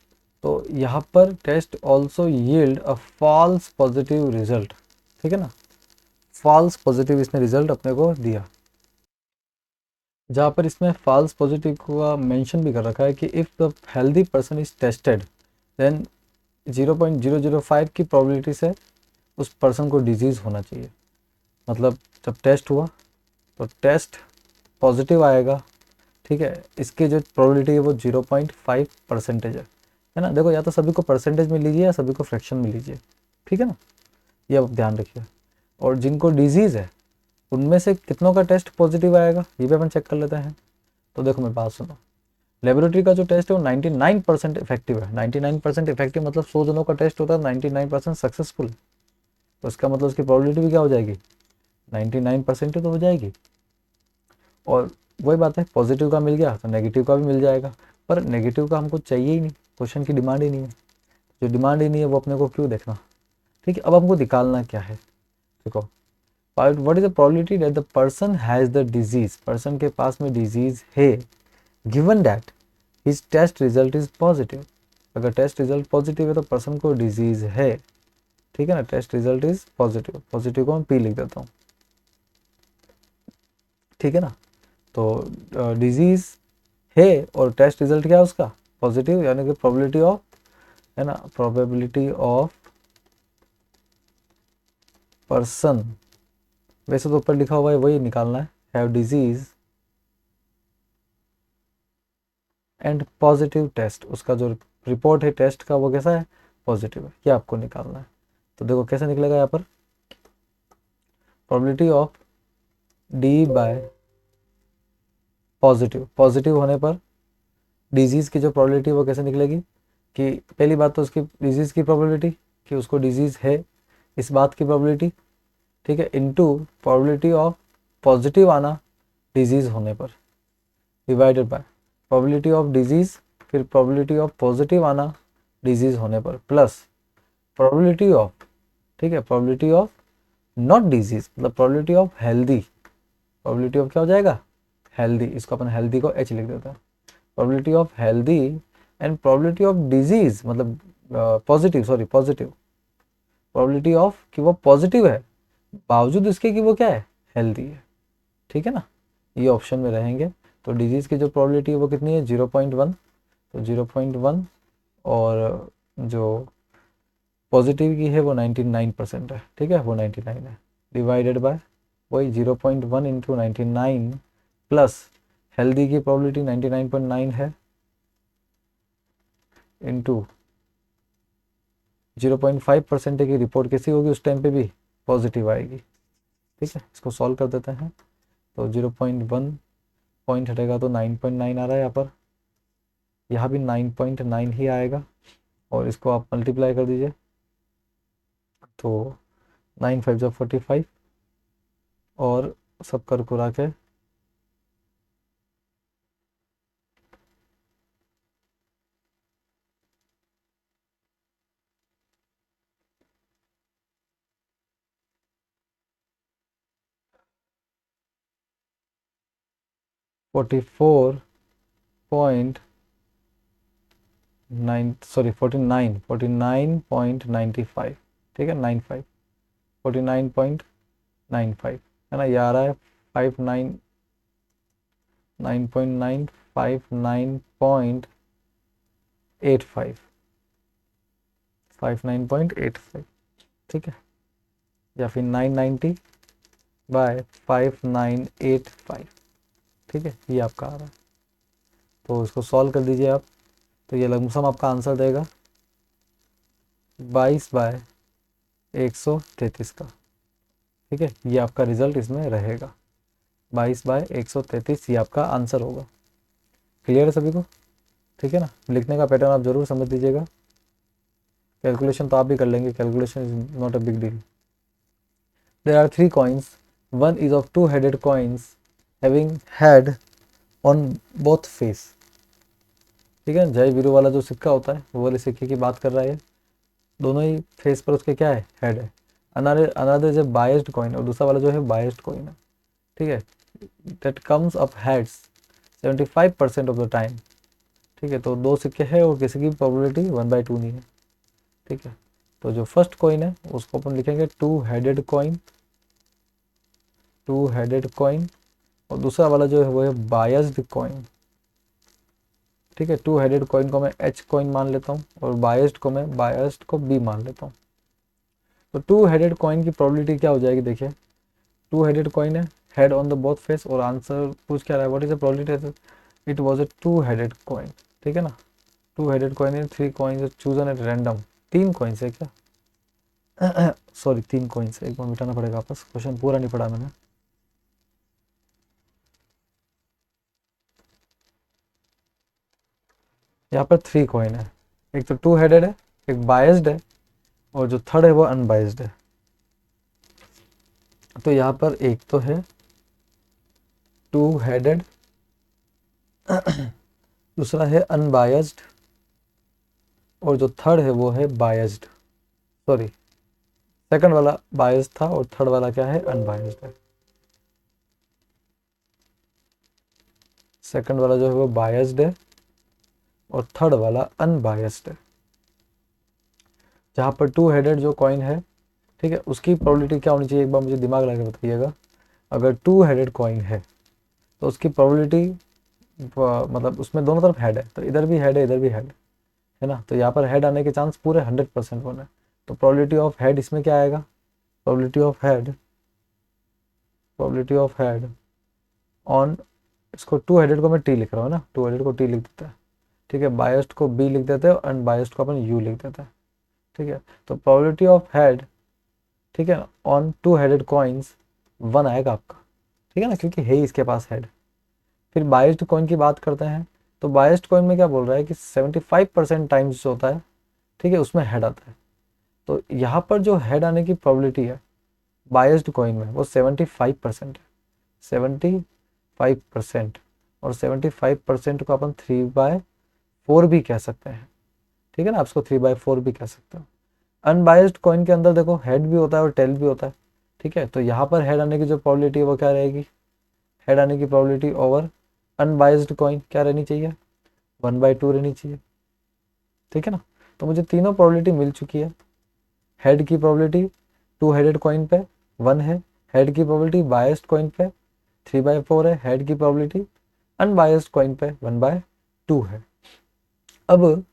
तो यहाँ पर test also yield a false positive result, ठीक है ना, फॉल्स पॉजिटिव इसने रिजल्ट अपने को दिया। जहाँ पर इसमें फॉल्स पॉजिटिव का मेंशन भी कर रखा है कि if the healthy person is tested then 0.005 की प्रोबेबिलिटी से उस पर्सन को डिजीज़ होना चाहिए। मतलब जब टेस्ट हुआ तो टेस्ट पॉजिटिव आएगा, ठीक है, इसकी जो प्रोबेबिलिटी है वो 0.5% है ना। देखो या तो सभी को परसेंटेज में लीजिए या सभी को फ्रैक्शन में लीजिए, ठीक है ना, ये आप ध्यान रखिए। और जिनको डिजीज़ है उनमें से कितनों का टेस्ट पॉजिटिव आएगा ये भी अपन चेक कर लेते हैं। तो देखो मेरी बात सुनो, लेबोरेटरी का जो टेस्ट है वो 99% इफेक्टिव है। 99% इफेक्टिव मतलब 100 जनों का टेस्ट होता है, 99% सक्सेसफुल, तो इसका मतलब उसकी प्रोबेबिलिटी भी क्या हो जाएगी, 99% ही तो हो जाएगी। और वही बात है, पॉजिटिव का मिल गया तो नेगेटिव का भी मिल जाएगा, पर नेगेटिव का हमको चाहिए ही नहीं, क्वेश्चन की डिमांड ही नहीं है। जो डिमांड ही नहीं है वो अपने को क्यों देखना, ठीक है। अब हमको निकालना क्या है, देखो what is the probability that the person has the disease, person के पास में डिजीज है given that his test result is positive. अगर टेस्ट रिजल्ट पॉजिटिव है तो पर्सन को डिजीज है, ठीक है ना, test result is positive, positive को मैं पी लिख देता हूँ, ठीक है ना। तो डिजीज है और टेस्ट रिजल्ट क्या है उसका पॉजिटिव, यानी कि प्रोबेबिलिटी ऑफ, है ना, प्रोबेबिलिटी ऑफ पर्सन, वैसे तो ऊपर लिखा हुआ है वही निकालना है, have disease and positive test, उसका जो रिपोर्ट है टेस्ट का वो कैसा है, पॉजिटिव है, ये आपको निकालना है। तो देखो कैसे निकलेगा यहाँ पर, probability of D bye positive, positive होने पर डिजीज़ की जो प्रोबेबिलिटी वो कैसे निकलेगी, कि पहली बात तो उसकी डिजीज़ की प्रोबेबिलिटी कि उसको डिजीज़ है इस बात की प्रोबेबिलिटी, ठीक है, इनटू प्रोबेबिलिटी ऑफ पॉजिटिव आना डिजीज़ होने पर, divided by probability of disease, फिर प्रोबेबिलिटी ऑफ पॉजिटिव आना डिजीज़ होने पर, प्लस प्रोबेबिलिटी ऑफ, ठीक है, प्रोबेबिलिटी ऑफ नॉट डिजीज़ मतलब probability of healthy, probability of क्या हो जाएगा, हेल्दी, इसको अपन हेल्दी को एच लिख देते हैं, probability of healthy and probability of disease मतलब positive, sorry positive, probability of कि वो पॉजिटिव है बावजूद इसके कि वो क्या है, हेल्दी है, ठीक है ना, ये ऑप्शन में रहेंगे। तो डिजीज की जो प्रोबेबिलिटी है वो कितनी है 0.1, तो 0.1, और जो पॉजिटिव की है वो 99% है, ठीक है, वो 99 है, डिवाइडेड बाय वही 0.1 इंटू 99 प्लस हेल्दी की प्रोबेबिलिटी 99.9 है इंटू 0.5% की रिपोर्ट कैसी होगी उस टाइम पे भी पॉजिटिव आएगी, ठीक है। इसको सॉल्व कर देते हैं, तो 0.1 पॉइंट हटेगा तो 9.9 आ रहा है यहाँ भी 9.9 ही आएगा, और इसको आप मल्टीप्लाई कर दीजिए तो 9 5 जा 45, और सब कर कुरा के फोर्टी नाइन पॉइंट 95, ठीक है, 95, 49.95 है ना, ये आ रहा है 59, 9.9, 59.85, 59.85, ठीक है, या फिर 990/5985, ठीक है, ये आपका आ रहा है। तो इसको सॉल्व कर दीजिए आप, तो ये लमसम आपका आंसर देगा 22/133 का, ठीक है, ये आपका रिजल्ट इसमें रहेगा, 22/133 ये आपका आंसर होगा। क्लियर है सभी को? ठीक है ना, लिखने का पैटर्न आप जरूर समझ लीजिएगा, कैलकुलेशन तो आप भी कर लेंगे, calculation is not a big deal. There are 3 coins, one is of 2-headed coins having head on both face, ठीक है, जय वीरू वाला जो सिक्का होता है वो वाले सिक्के की बात कर रहा है, दोनों ही फेस पर उसके क्या है, हेड है। Another is a biased coin, और दूसरा वाला जो है बायस्ड कॉइन है, ठीक है, that comes up heads 75% of the time, ठीक है, तो दो सिक्के हैं और किसी की प्रोबेबिलिटी 1/2 नहीं है, ठीक है। तो जो फर्स्ट कॉइन है उसको अपन लिखेंगे 2-headed कॉइन, 2-headed कॉइन, और दूसरा वाला जो है वो है बायस्ड कॉइन, ठीक है, 2-headed कॉइन को मैं एच कॉइन मान लेता हूँ और बायस्ड को बी मान लेता हूँ। तो 2-headed कॉइन की प्रोबेबिलिटी क्या हो जाएगी, देखिए 2-headed कॉइन है, head on the both face, और आंसर पूछ क्या रहा है, what is the probability, it was a 2-headed coin, ठीक है ना, 2-headed कॉइन है, 3 coins chosen at random, 3 coins है क्या, सॉरी 3 कॉइन्स है, एक बार मिटाना पड़ेगा वापस, क्वेश्चन पूरा नहीं पढ़ा मैंने। यहाँ पर 3 कॉइन है, एक तो 2-headed है, एक बायस्ड है, और जो थर्ड है वो अनबायस्ड है। तो यहाँ पर एक तो है 2-headed, दूसरा है अनबायस्ड, और जो थर्ड है वो है बायस्ड, सॉरी सेकंड वाला बायस्ड था और थर्ड वाला क्या है, अनबायस्ड है। सेकंड वाला जो है वो बायस्ड है और थर्ड वाला अनबायस्ड है। जहाँ पर 2-headed जो कॉइन है, ठीक है, उसकी प्रोबेबिलिटी क्या होनी चाहिए, एक बार मुझे दिमाग लगा के बताइएगा। अगर 2-headed कॉइन है तो उसकी प्रोबेबिलिटी, मतलब उसमें दोनों तरफ हेड है, तो इधर भी हेड है इधर भी हेड है ना, तो यहाँ पर हेड आने के चांस पूरे 100% होना है। तो प्रोबेबिलिटी ऑफ हेड इसमें क्या आएगा, प्रोबेबिलिटी ऑफ हेड ऑन, इसको 2-headed को मैं टी लिख रहा हूँ ना, 2-headed को टी लिख देता है, ठीक है, बायस्ड को बी लिख देते हैं और अनबायस्ड को अपन यू लिख देते हैं, ठीक है। तो प्रोबेबिलिटी ऑफ हेड, ठीक है, ऑन 2-headed कॉइन्स 1 आएगा आपका, ठीक है ना, क्योंकि है ही इसके पास हेड। फिर बायस्ड कॉइन की बात करते हैं, तो बायस्ड कॉइन में क्या बोल रहा है कि 75% टाइम्स जो होता है, ठीक है, उसमें हेड आता है। तो यहाँ पर जो हेड आने की प्रोबेबिलिटी है बायस्ड कॉइन में वो 75% है, 75%, और 75% को अपन 3/4 भी कह सकते हैं, ठीक है ना, आप इसको 3/4 भी कह सकते हो। अनबायस्ड कॉइन के अंदर देखो हेड भी होता है और टेल भी होता है, ठीक है, तो यहाँ पर हेड आने की जो प्रोबेबिलिटी है वो क्या रहेगी, हेड आने की प्रोबेबिलिटी ओवर अनबायस्ड कॉइन क्या रहनी चाहिए, 1/2 रहनी चाहिए, ठीक है ना। तो मुझे तीनों प्रोबेबिलिटी मिल चुकी है। हेड की प्रोबेबिलिटी 2-headed कॉइन पे 1 है, हेड की प्रोबेबिलिटी बायस्ड कॉइन पे 3/4 है, हेड की प्रोबेबिलिटी अनबायस्ड कॉइन पे 1/2 है। अब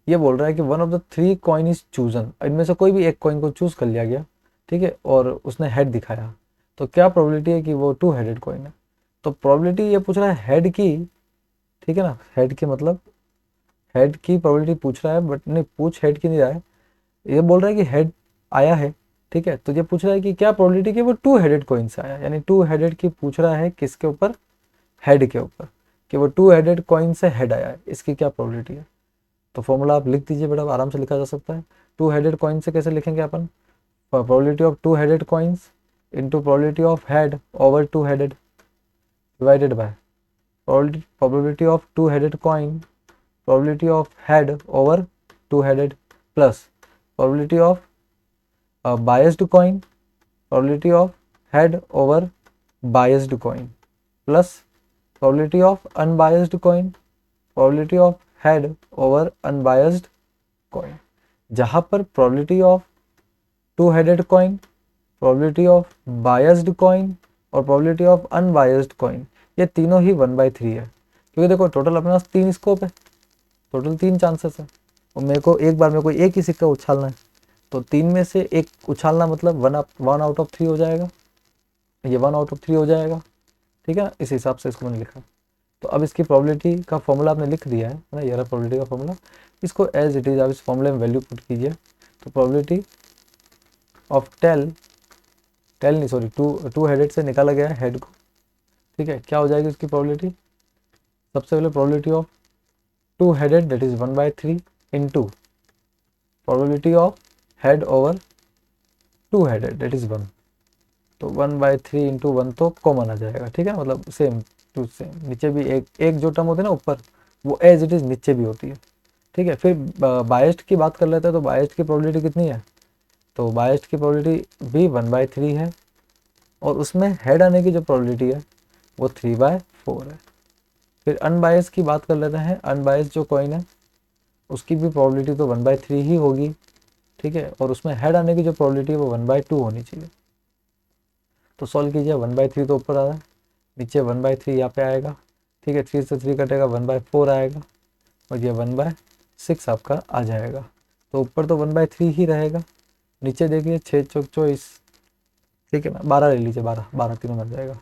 ये बोल रहा है कि one of the 3 coin is chosen, इनमें से कोई भी एक कॉइन को चूज कर लिया गया, ठीक है, और उसने हेड दिखाया, तो क्या प्रोबेबिलिटी है कि वो 2-headed कॉइन है। तो प्रोबेबिलिटी ये पूछ रहा है हेड की, ठीक है ना, हेड की मतलब हेड की प्रोबेबिलिटी पूछ रहा है, बट नहीं पूछ हेड की नहीं रहा है, ये बोल रहा है कि हेड आया है, ठीक है, तो ये पूछ रहा है कि क्या प्रोबेबिलिटी कि वो 2-headed कॉइन से आया, यानी 2-headed की पूछ रहा है किसके ऊपर, हेड के ऊपर, कि वो 2-headed कॉइन से हेड आया है, इसकी क्या प्रोबेबिलिटी है। तो फॉर्मूला आप लिख दीजिए बेटा, आराम से लिखा जा सकता है। 2-headed कॉइन से कैसे लिखेंगे अपन, probability of 2-headed coins into probability of head over two headed divided by probability of two-headed coin, probability of head over two-headed plus probability of biased coin, probability of head over biased coin plus probability of unbiased coin, probability of head over unbiased coin. जहाँ पर probability of two-headed coin, probability of biased coin और probability of unbiased coin ये तीनों ही 1/3 है, क्योंकि देखो total अपने पास 3 scope है, टोटल 3 चांसेस है और मेरे को एक ही सिक्का उछालना है, तो 3 में से एक उछालना मतलब 1 आउट ऑफ 3 हो जाएगा, ये 1 आउट ऑफ 3 हो जाएगा, ठीक है। इस हिसाब से इसको मैंने लिखा। तो अब इसकी प्रोबेबिलिटी का फॉर्मूला आपने लिख दिया है ना, ये रहा प्रोबेबिलिटी का फॉर्मूला, इसको एज इट इज आप इस फॉर्मूले में वैल्यू पुट कीजिए। तो प्रोबेबिलिटी ऑफ टू हेडेड से निकाला गया है हेड को, ठीक है। क्या हो जाएगी उसकी प्रोबेबिलिटी, सबसे पहले probability of two headed that is 1/3 into probability of head over two headed that is 1, तो 1/3 इंटू 1 तो कॉमन आ जाएगा, ठीक है, मतलब सेम टू सेम। नीचे भी एक जो टर्म होती है ना ऊपर, वो एज इट इज नीचे भी होती है, ठीक है। फिर बायस्ड की बात कर लेते हैं, तो बायस्ड की प्रोबेबिलिटी कितनी है, तो बायस्ड की प्रोबेबिलिटी भी 1/3 है और उसमें हेड आने की जो प्रोबेबिलिटी है वो 3/4 है। फिर अनबायस की बात कर लेते हैं, अनबायस जो कॉइन है उसकी भी प्रोबेबिलिटी तो 1/3 ही होगी, ठीक है, और उसमें हेड आने की जो प्रोबेबिलिटी है वो 1/2 होनी चाहिए। तो सॉल्व कीजिए, 1/3 तो ऊपर आ रहा है, नीचे 1/3 यहाँ पे आएगा, ठीक है, 3 से 3 कटेगा, 1/4 आएगा और ये 1/6 आपका आ जाएगा। तो ऊपर तो 1/3 ही रहेगा, नीचे देखिए 6 चौक 24, ठीक है ना, 12 ले लीजिए, 12 तीनों बन जाएगा,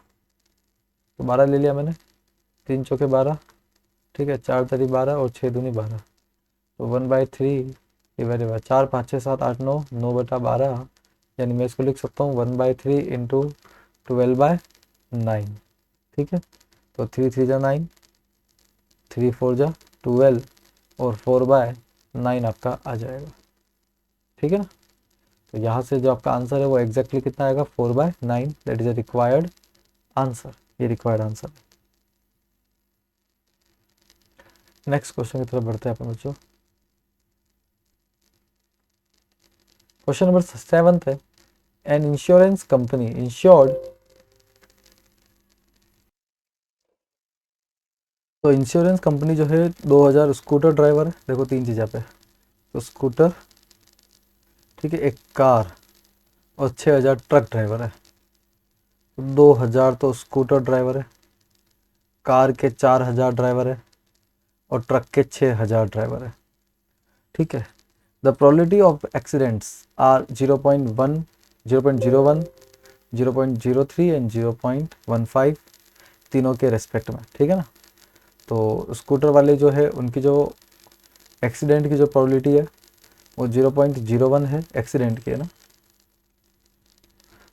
तो 12 ले लिया मैंने, 3 चौके 12, ठीक है, 4 तरी 12 और 6 दूनी 12, तो 1/3 डिवाइडेड बाय 4 5 6 7 8 9 9/12, यानी मैं इसको लिख सकता हूँ 1/3 इंटू 12/9, ठीक है। तो 3 3 जा 9, 3 4 जा 12 और 4/9 आपका आ जाएगा, ठीक है ना। तो यहाँ से जो आपका आंसर है वो एग्जैक्टली कितना आएगा, 4/9, that is a required answer, ये रिक्वायर्ड आंसर है। नेक्स्ट क्वेश्चन की तरफ बढ़ते हैं अपन बच्चों। क्वेश्चन नंबर 7 है, एन इंश्योरेंस कंपनी इंश्योर्ड, तो इंश्योरेंस कंपनी जो है 2000 स्कूटर ड्राइवर है, देखो 3 चीज़ पे, तो स्कूटर, ठीक है, एक कार और 6000 ट्रक ड्राइवर है। तो 2000 तो स्कूटर ड्राइवर है, कार के 4000 ड्राइवर है और ट्रक के 6000 ड्राइवर है, ठीक है। The probability of accidents are 0.1, 0.01, 0.03 and 0.15 तीनों के रेस्पेक्ट में, ठीक है ना। तो स्कूटर वाले जो है उनकी जो एक्सीडेंट की जो प्रोबेबिलिटी है वो 0.01 है, एक्सीडेंट की है ना,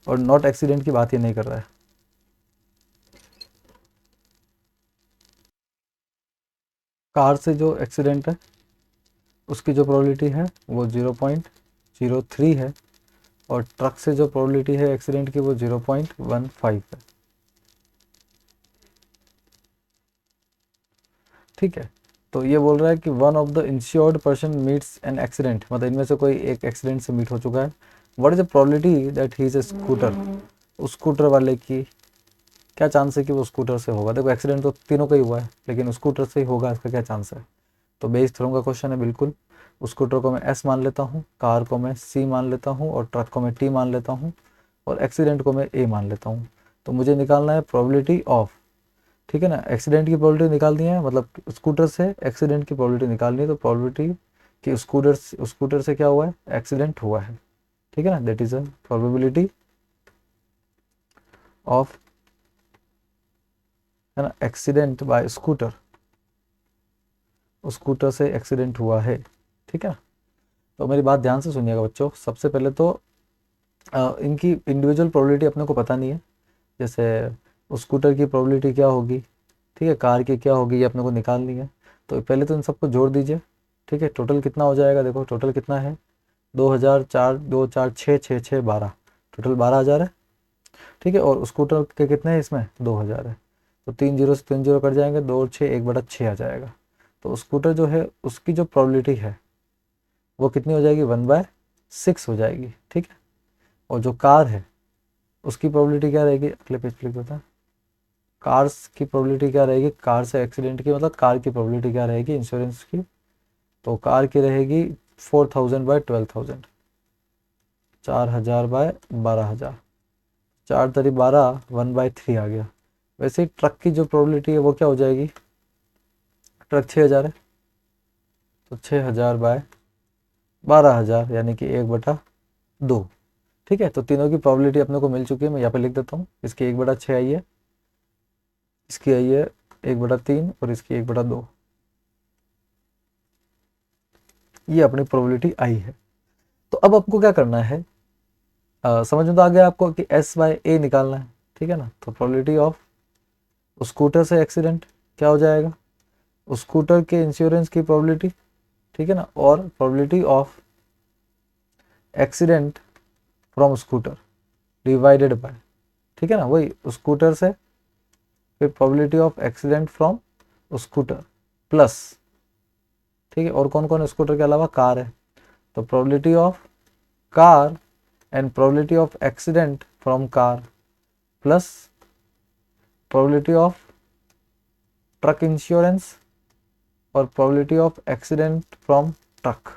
और नॉट एक्सीडेंट की बात ये नहीं कर रहा है। कार से जो एक्सीडेंट है उसकी जो प्रोबेबिलिटी है वो 0.03 है और ट्रक से जो प्रोबेबिलिटी है एक्सीडेंट की वो 0.15 है, ठीक है। तो ये बोल रहा है कि one of the insured person meets an accident, मतलब इनमें से कोई एक एक्सीडेंट से मीट हो चुका है। What is the probability that he is a scooter, उस स्कूटर वाले की क्या चांस है कि वो स्कूटर से होगा। देखो एक्सीडेंट तो तीनों का ही हुआ है, लेकिन स्कूटर से ही होगा, इसका क्या चांस है। तो बेस थ्रो का क्वेश्चन है बिल्कुल। स्कूटर को मैं एस मान लेता हूँ, कार को मैं सी मान लेता हूँ और ट्रक को मैं टी मान लेता हूँ और एक्सीडेंट को मैं ए मान लेता हूँ। तो मुझे निकालना है प्रोबेबिलिटी ऑफ, ठीक है ना, एक्सीडेंट की प्रोबेबिलिटी निकालनी है, मतलब स्कूटर से एक्सीडेंट की प्रोबेबिलिटी निकालनी है। तो प्रोबेबिलिटी कि स्कूटर से क्या हुआ है, एक्सीडेंट हुआ है, ठीक है ना, that is a probability of, है ना, एक्सीडेंट बाय स्कूटर, स्कूटर से एक्सीडेंट हुआ है, ठीक है। तो मेरी बात ध्यान से सुनिएगा बच्चों। सबसे पहले तो इनकी इंडिविजुअल प्रोबेबिलिटी अपने को पता नहीं है, जैसे स्कूटर की प्रोबेबिलिटी क्या होगी, ठीक है, कार की क्या होगी, ये अपने को निकालनी है। तो पहले तो इन सबको जोड़ दीजिए, ठीक है। टोटल कितना हो जाएगा, देखो टोटल कितना है, 2000 4 2 4 6 6 6 12, टोटल 12,000 है, ठीक है, और स्कूटर के कितने हैं इसमें 2000 है, तो 3 जीरो से 3 जीरो कट जाएंगे, 2 और 6 1/6 आ जाएगा। तो स्कूटर जो है उसकी जो प्रोबेबिलिटी है वो कितनी हो जाएगी 1/6 हो जाएगी। ठीक है, और जो कार है उसकी प्रोबेबिलिटी क्या रहेगी, अगले पेज पे लिख देता है। कार्स की प्रोबेबिलिटी क्या रहेगी, कार से एक्सीडेंट की मतलब कार की प्रोबेबिलिटी क्या रहेगी इंश्योरेंस की, तो कार की रहेगी 4000/12000, 4000/12000, 4×12 1/3 आ गया। वैसे ही ट्रक की जो प्रोबेबिलिटी है वो क्या हो जाएगी, ट्रक 6000 है तो 6000/12000 यानी कि 1/2। ठीक है, तो तीनों की प्रोबेबिलिटी अपने को मिल चुकी है, मैं यहाँ पे लिख देता हूँ। इसकी 1/6 आई है, इसकी आई है 1/3 और इसकी 1/2, ये अपनी प्रोबेबिलिटी आई है। तो अब आपको क्या करना है, समझ में तो आ गया आपको कि S/A निकालना है। ठीक है ना, तो प्रोबेबिलिटी ऑफ स्कूटर से एक्सीडेंट क्या हो जाएगा, स्कूटर के इंश्योरेंस की प्रोबेबिलिटी, ठीक है ना, और probability of accident from scooter divided by, ठीक है ना, वही स्कूटर से फिर probability of accident from scooter plus, ठीक है, और कौन कौन स्कूटर के अलावा कार है, तो probability of car and probability of accident from car plus probability of truck insurance और probability of accident from truck.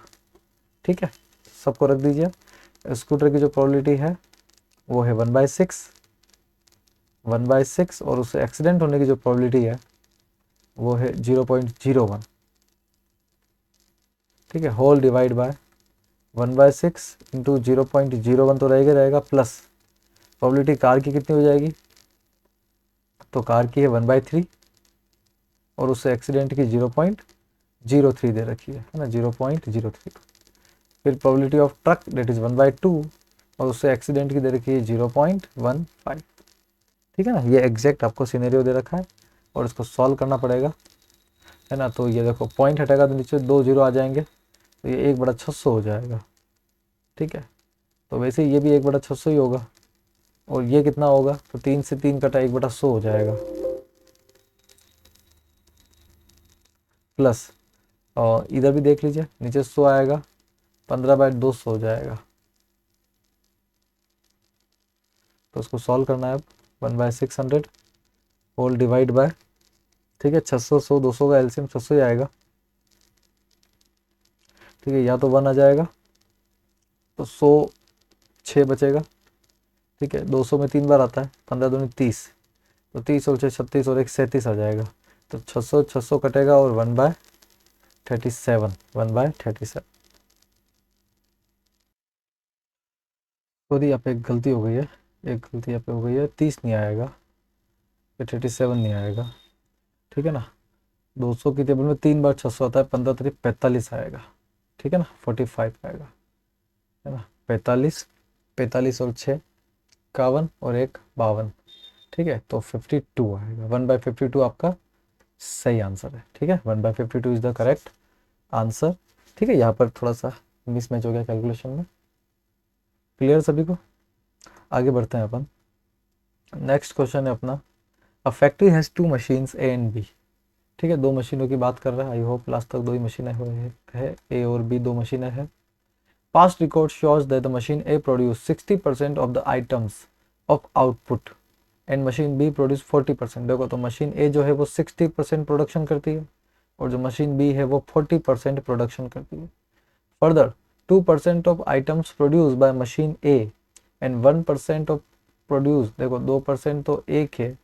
ठीक है, सबको रख दीजिए। स्कूटर की जो प्रोबेबिलिटी है वो है 1/6 और उससे एक्सीडेंट होने की जो प्रोबेबिलिटी है वो है 0.01। ठीक है, होल डिवाइड बाय 1/6 इंटू 0.01 तो रहेगा प्लस प्रोबेबिलिटी कार की कितनी हो जाएगी, तो कार की है 1/3 और उससे एक्सीडेंट की 0.03 दे रखी है ना, 0.03। फिर probability of truck date is 1/2 और उससे एक्सीडेंट की दे रखी है 0.15। ठीक है ना, ये एग्जैक्ट आपको सिनेरियो दे रखा है और इसको सॉल्व करना पड़ेगा, है ना। तो ये देखो पॉइंट हटेगा तो नीचे 2 जीरो आ जाएंगे, तो ये 1/600 हो जाएगा। ठीक है, तो वैसे ये भी 1/600 ही होगा, और ये कितना होगा, तो 3 से 3 कटा 1/100 हो जाएगा प्लस, और इधर भी देख लीजिए नीचे 100 आएगा, 15/200 हो जाएगा। तो उसको सॉल्व करना है अब, 1/600 होल डिवाइड बाय, ठीक है, 600 100 200 का एलसीएम 600 ही आएगा। ठीक है, या तो 1 आ जाएगा तो 100 6 बचेगा। ठीक है, 200 में 3 बार आता है, 15 दूनी 30, तो 30 और 6 36 और 1 37 आ जाएगा। तो 600 कटेगा और 1/37, 1/37। सॉरी यहाँ पे एक गलती हो गई है, एक गलती यहाँ पे हो गई है, 30 नहीं आएगा, फिर 37 नहीं आएगा। ठीक है ना, 200 की टेबल में 3 बार 600 आता है, 15 3 45 आएगा। ठीक है ना, 45 आएगा, है ना, 45, 45 और 6 51 और 1 52। ठीक है, तो 52 आएगा, 1/52 आपका सही आंसर है। ठीक है, 1/52 इज द करेक्ट आंसर। ठीक है, यहाँ पर थोड़ा सा मिसमैच हो गया कैलकुलेशन में। क्लियर सभी को, आगे बढ़ते हैं अपन। नेक्स्ट क्वेश्चन है अपना, a factory has 2 machines A and B. ठीक है, 2 मशीनों की बात कर रहा है, आई होप लास्ट तक 2 ही मशीनें है, ए और बी 2 मशीनें हैं। Past record shows that the machine A produced 60% of the items of output and machine B produced 40%। देखो तो मशीन A जो है वो 60% प्रोडक्शन करती है और जो मशीन B है वो 40% प्रोडक्शन करती है। Further 2% of items produce by machine A and 1% of produce, देखो 2% तो A के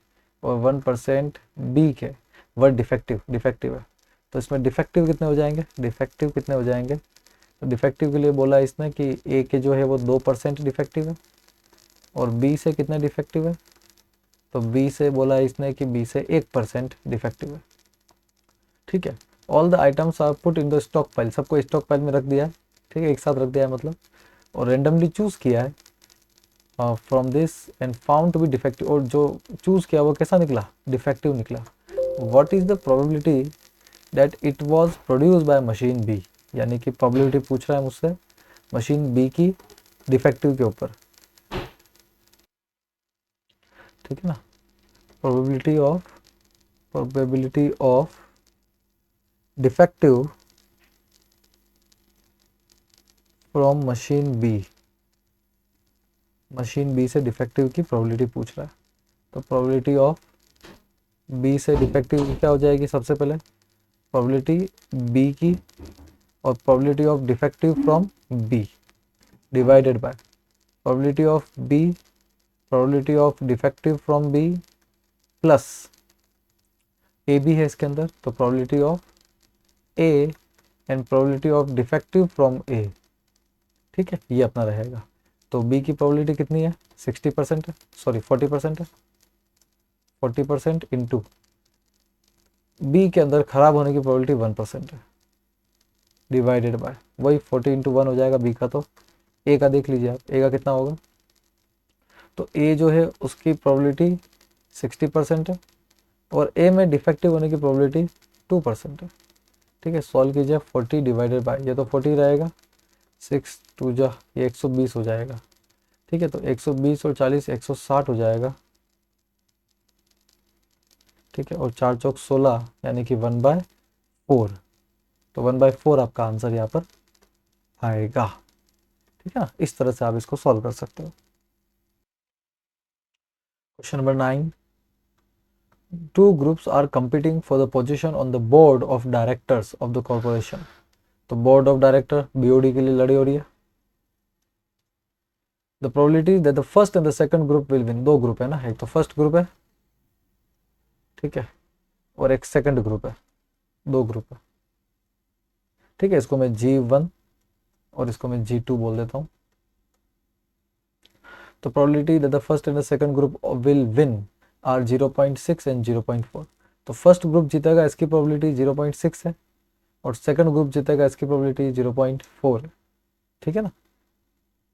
और 1% B के वर डिफेक्टिव है। तो इसमें डिफेक्टिव कितने हो जाएंगे, तो डिफेक्टिव के लिए बोला इसने कि ए के जो है वो 2% डिफेक्टिव है और बी से कितना डिफेक्टिव है, तो बी से बोला इसने कि बी से 1% डिफेक्टिव है। ठीक है, all the items are put in the stock pile, सबको स्टॉक पाइल में रख दिया है। ठीक है, एक साथ रख दिया है मतलब, और रेंडमली चूज़ किया है from this and found to be defective, और जो चूज़ किया वो कैसा निकला, डिफेक्टिव निकला। What is the probability that it was produced by machine B, यानी कि प्रोबेबिलिटी पूछ रहा है मुझसे मशीन बी की डिफेक्टिव के ऊपर। ठीक है ना, probability of defective from machine B से डिफेक्टिव की प्रोबेबिलिटी पूछ रहा है। तो प्रोबेबिलिटी ऑफ बी से डिफेक्टिव क्या हो जाएगी, सबसे पहले प्रोबेबिलिटी बी की और probability of defective from B divided by probability of defective from B plus A B है इसके अंदर, तो probability of A and probability of defective from A. ठीक है, ये अपना रहेगा। तो बी की प्रोबेबिलिटी कितनी है, 60% है, सॉरी 40% है। 40% इंटू बी के अंदर खराब होने की प्रोबेबिलिटी 1% है, डिवाइडेड बाय वही 40 इंटू 1 हो जाएगा बी का। तो ए का देख लीजिए आप, ए का कितना होगा, तो ए जो है उसकी प्रोबेबिलिटी 60% है और ए में डिफेक्टिव होने की प्रोबेबिलिटी 2% है। ठीक है, सॉल्व कीजिए, 40 डिवाइडेड बाय, ये तो 40 रहेगा, 6 2 जा, ये 120 हो जाएगा। ठीक है, तो 120 और 40 160 हो जाएगा। ठीक है, और 4 चौक 16 यानी कि 1/4, तो 1/4 आपका आंसर यहाँ पर आएगा। ठीक है ना, इस तरह से आप इसको सॉल्व कर सकते हो। Question number 9, 2 groups are competing for the position on the board of directors of the corporation। तो बोर्ड ऑफ डायरेक्टर बीओडी के लिए लड़ी हो रही है। The probability that the first and the second group will win, दो group है ना, एक तो फर्स्ट ग्रुप है, ठीक है, और एक सेकंड ग्रुप है, दो ग्रुप है। ठीक है, इसको मैं G1 और इसको मैं G2 बोल देता हूँ। तो probability that the first and the second group will win are 0.6 and 0.4। तो फर्स्ट ग्रुप जीतेगा, इसकी प्रोबेबिलिटी 0.6 है, और सेकंड ग्रुप जीतेगा, इसकी प्रोबेबिलिटी 0.4 है। ठीक है ना,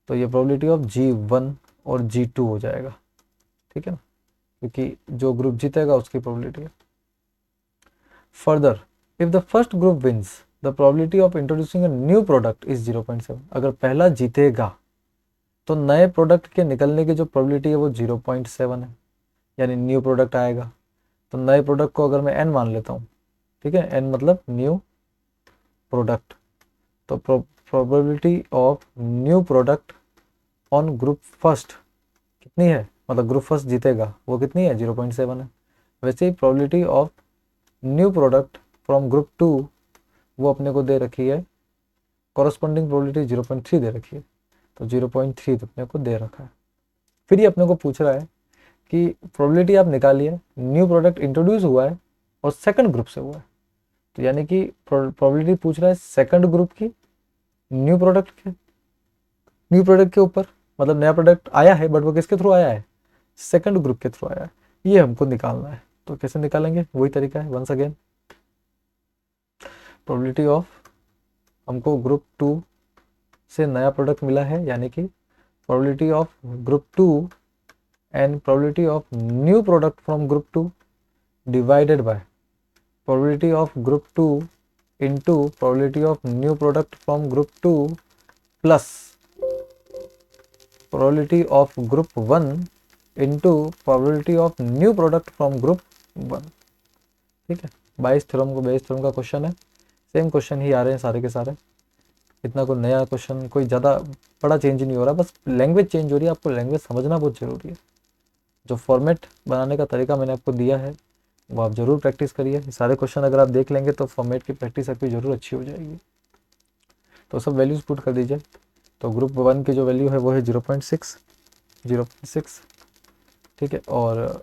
तो ये प्रोबेबिलिटी ऑफ G1 और G2 हो जाएगा। ठीक है ना, क्योंकि जो ग्रुप जीतेगा उसकी प्रोबेबिलिटी है। Further if the first group wins the probability of introducing a new product is 0.7। अगर पहला जीतेगा तो नए प्रोडक्ट के निकलने की जो प्रोबेबिलिटी है वो 0.7 है, यानी न्यू प्रोडक्ट आएगा। तो नए प्रोडक्ट को अगर मैं n मान लेता हूँ, ठीक है, n मतलब न्यू प्रोडक्ट, तो probability of new product on group first कितनी है, मतलब ग्रुप फर्स्ट जीतेगा वो कितनी है, 0.7 है। वैसे ही probability of new product from group 2 वो अपने को दे रखी है, कॉरस्पॉन्डिंग प्रोबेबिलिटी 0.3 दे रखी है, तो 0.3 अपने को दे रखा है। फिर ये अपने को पूछ रहा है कि प्रोबेबिलिटी आप निकालिए, न्यू प्रोडक्ट इंट्रोड्यूस हुआ है और सेकंड ग्रुप से हुआ है, तो यानी कि प्रोबेबिलिटी पूछ रहा है सेकंड ग्रुप की न्यू प्रोडक्ट के ऊपर, मतलब नया प्रोडक्ट आया है बट वो किसके थ्रू आया है, सेकंड ग्रुप के थ्रू आया है, ये हमको निकालना है। तो कैसे निकालेंगे, वही तरीका है, वंस अगेन प्रोबेबिलिटी ऑफ, हमको ग्रुप 2 से नया प्रोडक्ट मिला है, यानी कि probability of group 2 and probability of new product from group 2 divided by probability of group 2 into probability of new product from group 2 plus probability of group 1 into probability of new product from group 1। ठीक है, 22 theorem को Bayes theorem का question है, same question ही आ रहे हैं सारे के सारे, इतना कोई नया क्वेश्चन, कोई ज़्यादा बड़ा चेंज नहीं हो रहा, बस लैंग्वेज चेंज हो रही है। आपको लैंग्वेज समझना बहुत ज़रूरी है। जो फॉर्मेट बनाने का तरीका मैंने आपको दिया है वो आप ज़रूर प्रैक्टिस करिए। सारे क्वेश्चन अगर आप देख लेंगे तो फॉर्मेट की प्रैक्टिस आपकी ज़रूर अच्छी हो जाएगी। तो सब वैल्यूज़ पुट कर दीजिए। तो ग्रुप 1 की जो वैल्यू है वो है 0.6, ठीक है, और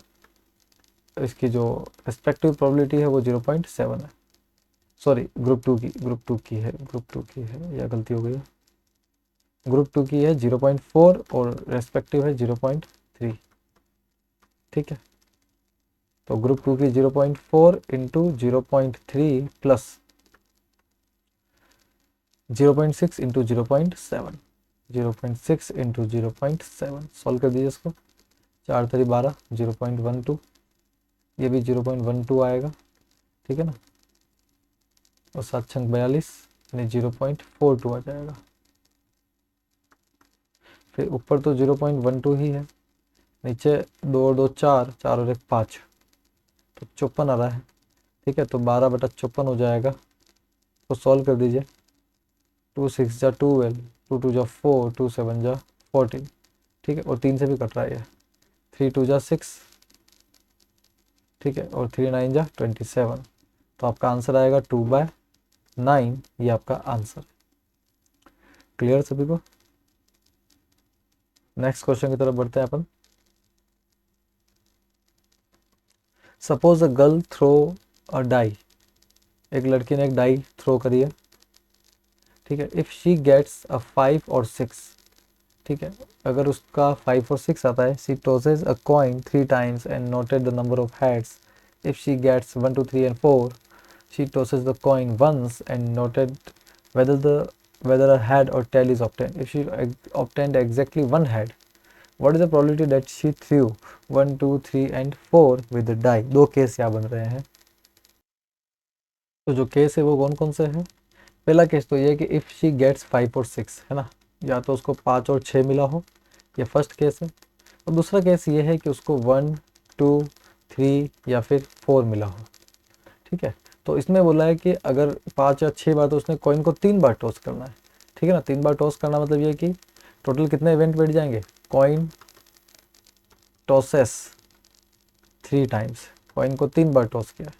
इसकी जो रिस्पेक्टिव प्रोबेबिलिटी है वो 0.7 है। सॉरी, ग्रुप 2 की है, या गलती हो गई है, ग्रुप 2 की है 0.4 और रेस्पेक्टिव है 0.3। ठीक है, तो ग्रुप 2 की 0.4 into 0.3 plus 0.6 into 0.7, 0.6 into 0.7, solve कर दीजिए इसको, 4 3 12, 0.12, ये भी 0.12 आएगा। ठीक है ना, और 7 छंग 42 यानी 0.42 आ जाएगा। फिर ऊपर तो 0.12 ही है, नीचे 2 और 2 4, 4 और 1 5, तो 54 आ रहा है। ठीक है, तो 12/54 हो जाएगा। तो सॉल्व कर दीजिए। 2 6 जा 12, 2 2 जा 4, 2 7 जा 14। ठीक है, और 3 से भी कट रहा है ये। 3 2 जा 6, ठीक है, और 3 9 जा 27। तो आपका आंसर आएगा 2/9। ये आपका आंसर। क्लियर सभी को? नेक्स्ट क्वेश्चन की तरफ बढ़ते हैं अपन। Suppose a girl throw a die, एक लड़की ने एक डाई थ्रो करी है। ठीक है, इफ शी गेट्स अ 5 और 6, ठीक है, अगर उसका 5 और 6 आता है, she tosses a coin 3 times and noted the number of heads. If she gets 1 2 3 and 4, she tosses the coin once and noted whether a head or tail is obtained. If she obtained exactly one head, what is the probability that she threw 1 2 3 and 4 with the die? दो case यहाँ बन रहे हैं। तो जो case है वो कौन कौन से हैं? पहला केस तो ये है कि इफ़ शी गेट्स 5 और 6, है ना, या तो उसको 5 और 6 मिला हो, ये फर्स्ट केस है। और दूसरा केस ये है कि उसको 1 2 3 या फिर 4 मिला हो। ठीक है, तो इसमें बोला है कि अगर 5 या 6 बार, तो उसने कॉइन को 3 बार टॉस करना है। ठीक है ना, 3 बार टॉस करना मतलब ये कि टोटल कितने इवेंट बैठ जाएंगे? कॉइन टॉसेस 3 टाइम्स, कॉइन को 3 बार टॉस किया।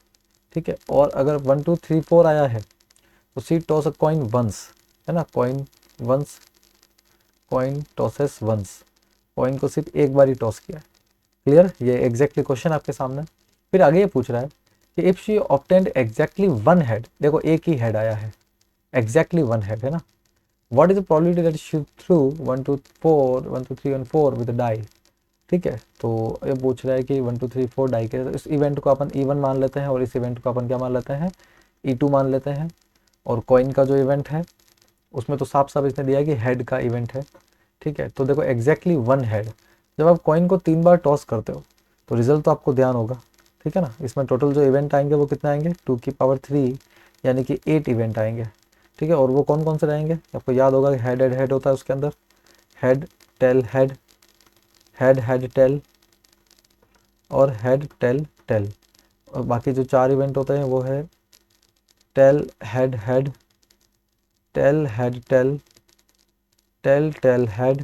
ठीक है, और अगर 1 2 3 4 आया है तो she toss a coin once, है ना, coin once, coin tosses once, coin को सिर्फ एक बार ही टॉस किया है। क्लियर? ये एग्जैक्टली क्वेश्चन आपके सामने। फिर आगे ये पूछ रहा है कि if she obtained exactly one head, देखो एक ही हेड आया है, एग्जैक्टली वन हेड, है ना, what is the probability that she threw 1 2 4 1 2 3 and 4 with die. ठीक है, तो ये पूछ रहा है कि 1 2 3 4 डाई के, तो इस इवेंट को अपन E1 मान लेते हैं और इस इवेंट को अपन क्या मान लेते हैं? E2 मान लेते हैं। और कॉइन का जो इवेंट है उसमें तो साफ साफ इसने दिया है कि हेड का इवेंट है। ठीक है, तो देखो एग्जैक्टली वन हेड, जब आप कॉइन को 3 बार टॉस करते हो तो रिजल्ट तो आपको ध्यान होगा। ठीक है ना, इसमें टोटल जो इवेंट आएंगे वो कितने आएंगे? 2 की पावर 3, यानी कि 8 इवेंट आएंगे। ठीक है, और वो कौन कौन से रहेंगे? आपको याद होगा कि हेड हेड हेड होता है उसके अंदर, head tail head, head head tail और हेड टेल टेल। और बाकी जो 4 इवेंट होते हैं वो है tail head head, tail head tail, tail tail head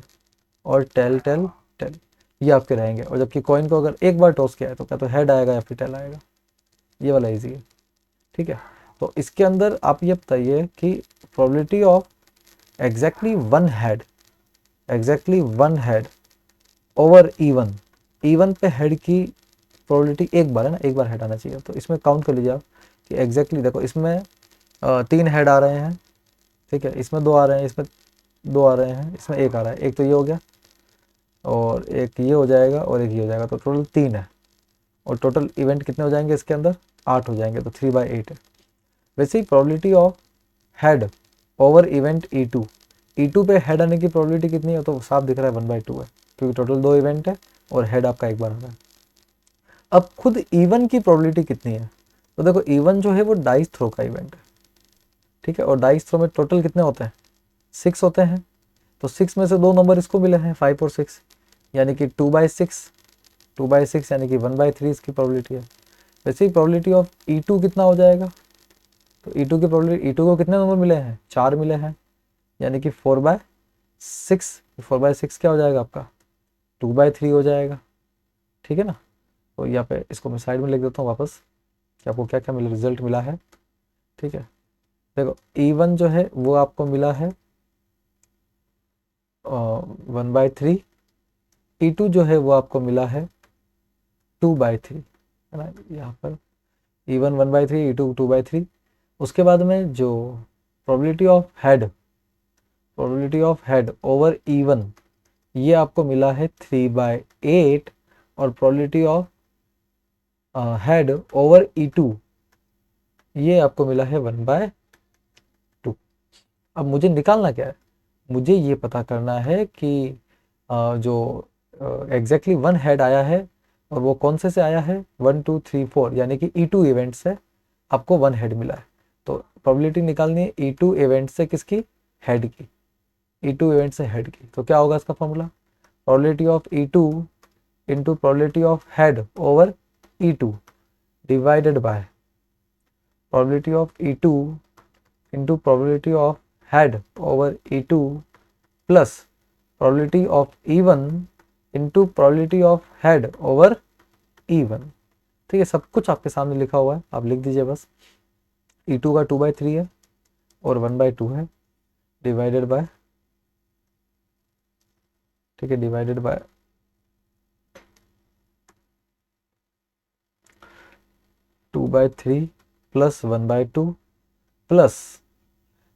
और टेल टेल टेल, ये आपके रहेंगे। और जबकि कॉइन को अगर एक बार टॉस किया है तो क्या तो हेड आएगा या फिर टेल आएगा। ये वाला इजी है। ठीक है, तो इसके अंदर आप ये बताइए कि probability of exactly one head, exactly one head over E1, E1 पे हेड की प्रोबेबिलिटी एक बार है ना, एक बार हेड आना चाहिए। तो इसमें काउंट कर लीजिए आप कि एग्जैक्टली देखो इसमें 3 हेड आ रहे हैं। ठीक है, इसमें 2 आ रहे हैं, इसमें 2 आ रहे हैं, इसमें 1 आ रहा है, एक तो ये हो गया और एक ये हो जाएगा और एक ये हो जाएगा, तो टोटल 3 है। और टोटल इवेंट कितने हो जाएंगे इसके अंदर? 8 हो जाएंगे, तो 3/8 है। वैसे ही probability of head over event E2, E2 पे हेड आने की प्रोबेबिलिटी कितनी है? तो साफ दिख रहा है 1/2 है, क्योंकि टोटल 2 इवेंट है और हेड आपका एक बार आ रहा है। अब खुद E1 की प्रोबेबिलिटी कितनी है? तो देखो E1 जो है वो डाइस थ्रो का इवेंट है। ठीक है, और डाइस थ्रो में टोटल कितने होते हैं? 6 होते हैं। तो 6 में से 2 नंबर इसको मिले हैं, 5 और 6, यानी कि 2/6, 2/6 यानी कि 1/3 इसकी प्रोबेबिलिटी है। वैसे ही प्रोबेबिलिटी ऑफ E2 कितना हो जाएगा? तो E2 की प्रोबेबिलिटी, E2 को कितने नंबर मिले हैं? 4 मिले हैं, यानी कि 4/6। 4/6 क्या हो जाएगा आपका? 2/3 हो जाएगा। ठीक है ना, तो यहाँ पे इसको मैं साइड में लिख देता हूँ वापस कि आपको क्या क्या मिला, रिजल्ट मिला है। ठीक है, देखो E1 जो है वो आपको मिला है 1/3, E2 जो है वो आपको मिला है 2/3, है ना, यहाँ पर E1 1/3, E2 2/3। उसके बाद में जो probability of head, probability of head over E1, ये आपको मिला है 3/8। और probability of head over E2, ये आपको मिला है 1/2। अब मुझे निकालना क्या है? मुझे ये पता करना है कि जो एग्जैक्टली वन हेड आया है और वो कौन से आया है? 1 2 3 4, यानी कि E2 इवेंट से आपको वन हेड मिला है। तो प्रोबेबिलिटी निकालनी है E2 इवेंट से किसकी? हेड की। E2 इवेंट से हेड की। तो क्या होगा इसका formula? Probability of E2 into probability of head over E2 divided by probability of E2 into probability of head over E2 plus probability of E1 into probability of head over E1। ठीक है, सब कुछ आपके सामने लिखा हुआ है, आप लिख दीजिए बस। E2 का 2/3 है और 1/2 है, डिवाइडेड बाय, ठीक है, डिवाइडेड बाय 2/3 प्लस 1/2 प्लस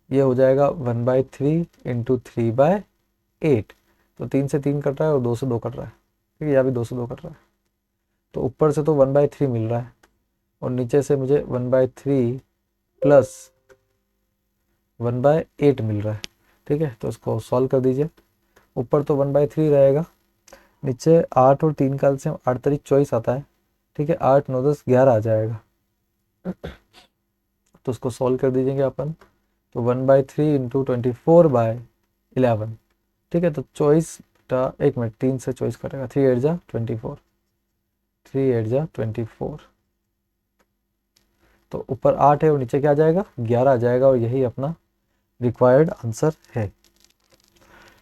ये हो जाएगा 1/3 इंटू 3/8। तो 3 से 3 कट रहा है और 2 से 2 कट रहा है। ठीक है, यहाँ भी 2 से 2 कट रहा है। तो ऊपर से तो 1/3 मिल रहा है और नीचे से मुझे 1/3 प्लस 1/8 मिल रहा है। ठीक है, तो इसको सॉल्व कर दीजिए। ऊपर तो 1/3 रहेगा, नीचे 8 और 3 का एलसीएम 8 तारीख 24 आता है। ठीक है, 8 9 10 11 आ जाएगा। तो उसको सॉल्व कर दीजिएगा अपन। तो 1/3 इंटू 24/11। ठीक है, तो 24 एक मिनट, 3 से 24 कटेगा, 3 8 जा 24, 3 8 जा 24। तो ऊपर 8 है और नीचे क्या आ जाएगा, 11 आ जाएगा, और यही अपना रिक्वायर्ड आंसर है।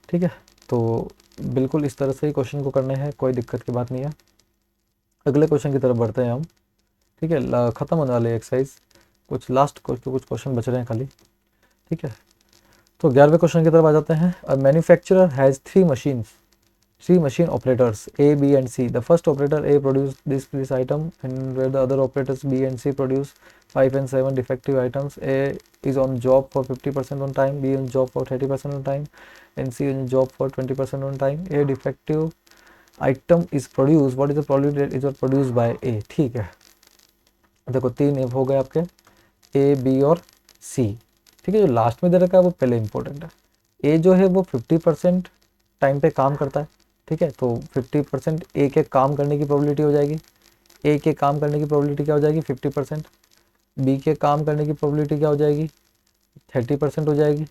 ठीक है, तो बिल्कुल इस तरह से ही क्वेश्चन को करने हैं, कोई दिक्कत की बात नहीं है। अगले क्वेश्चन की तरफ बढ़ते हैं हम। ठीक है, ख़त्म होने वाले एक्सरसाइज, कुछ लास्ट कुछ क्वेश्चन बच रहे हैं खाली। ठीक है, तो 11वें क्वेश्चन की तरफ आ जाते हैं। A manufacturer has 3 machine operators A, B and C. The first operator A produced this item, and where the other operators B and C produce 5 and 7 defective items. A is on job for 50% on time, B on job for 30% on time, and C on job for 20% on time. A defective item is produced. What is the probability that it was produced by A? ठीक है, देखो 3 हो गए आपके, A, B और C। ठीक है, जो लास्ट में दे रखा है वो पहले इंपॉर्टेंट है। ए जो है वो 50% टाइम पे काम करता है। ठीक है, तो 50% ए के काम करने की प्रोबेबिलिटी हो जाएगी। ए के काम करने की प्रोबेबिलिटी क्या हो जाएगी, 50%। बी के काम करने की प्रोबेबिलिटी क्या हो जाएगी, 30% हो जाएगी।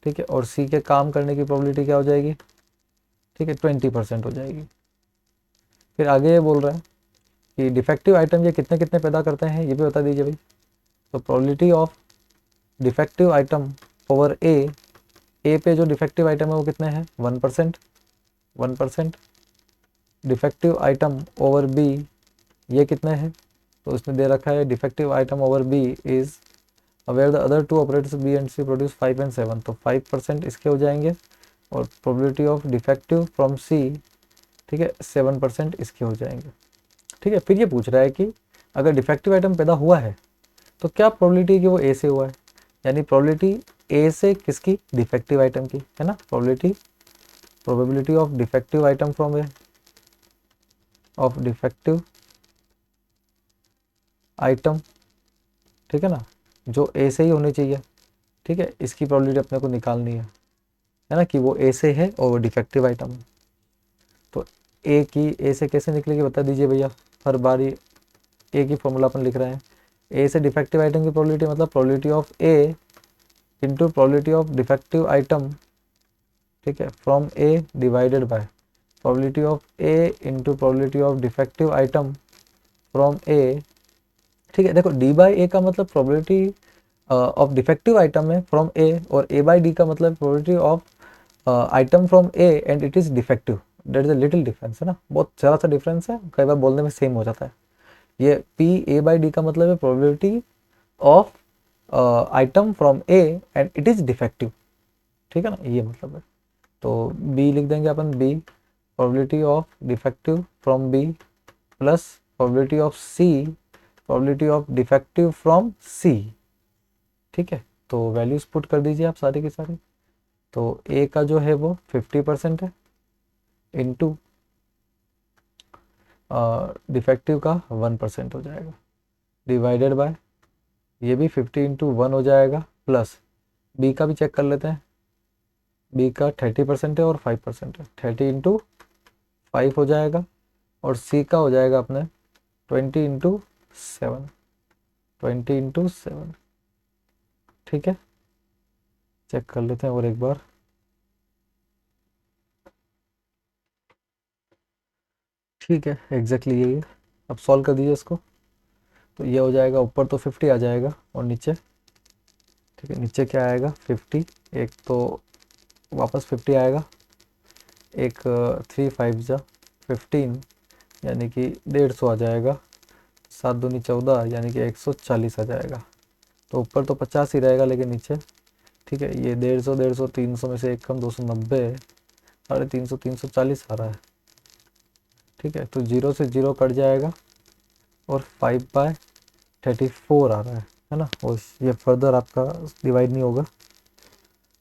ठीक है, और सी के काम करने की प्रोबेबिलिटी क्या हो जाएगी, ठीक है, 20% हो जाएगी। फिर आगे ये बोल रहा है कि डिफेक्टिव आइटम ये कितने कितने पैदा करते हैं, ये भी बता दीजिए भाई। तो probability of defective item over A पे जो डिफेक्टिव आइटम है वो कितने हैं, 1%। 1% डिफेक्टिव आइटम ओवर बी, ये कितने हैं, तो इसमें दे रखा है defective item over B is where the other 2 operators B and C produce 5 and 7, तो 5% इसके हो जाएंगे। और probability of defective from C, ठीक है, 7% इसके हो जाएंगे। ठीक है, फिर ये पूछ रहा है कि अगर डिफेक्टिव आइटम पैदा हुआ है तो क्या प्रोबेबिलिटी है कि वो ए से हुआ है, यानी प्रोबेबिलिटी ए से किसकी, डिफेक्टिव आइटम की, है ना। Probability of defective item from A, of defective item, ठीक है ना, जो ए से ही होनी चाहिए। ठीक है, इसकी प्रोबेबिलिटी अपने को निकालनी है ना, कि वो ए से है और वो डिफेक्टिव आइटम है। तो ए से कैसे निकलेगी बता दीजिए भैया। हर बारी ए की फॉर्मूला अपन लिख रहे हैं। ए से डिफेक्टिव आइटम की प्रोबेबिलिटी मतलब probability of A into probability of defective item, ठीक है, from A divided by probability of A into probability of defective item from A. ठीक है, देखो डी बाई ए का मतलब प्रोबेबिलिटी ऑफ डिफेक्टिव आइटम है फ्रॉम ए, और A by D का मतलब probability of item from A and it is defective. That is a little difference, है ना, बहुत ज़रा सा डिफरेंस है, कई बार बोलने में सेम हो जाता है। ये पी ए बाई डी का मतलब है probability of item from A and it is defective. ठीक है ना, ये मतलब है। तो बी लिख देंगे अपन, B probability of defective from B plus probability of C, probability of defective from C. ठीक है, तो वैल्यूज पुट कर दीजिए आप सारी की सारी। तो ए का जो है वो 50% है, इनटू डिफेक्टिव का 1% हो जाएगा, डिवाइडेड बाय ये भी 50 इंटू 1 हो जाएगा, प्लस बी का भी चेक कर लेते हैं। बी का 30% है और 5% है, 30 इंटू 5 हो जाएगा, और सी का हो जाएगा अपने 20 इंटू 7, 20 इंटू 7। ठीक है, चेक कर लेते हैं और एक बार। ठीक है, एग्जैक्टली यही है। अब सॉल्व कर दीजिए इसको। तो ये हो जाएगा, ऊपर तो 50 आ जाएगा और नीचे, ठीक है, नीचे क्या आएगा 50, एक तो वापस 50 आएगा, एक 3 5 जा 15 यानी कि 150 आ जाएगा, 7 दूनी 14 यानी कि 140 आ जाएगा। तो ऊपर तो 50 ही रहेगा लेकिन नीचे, ठीक है, ये 150 300 में से एक कम 290, 350 340 आ रहा है। ठीक है, तो जीरो से जीरो कट जाएगा और 5/34 आ रहा है ना। और ये फर्दर आपका डिवाइड नहीं होगा,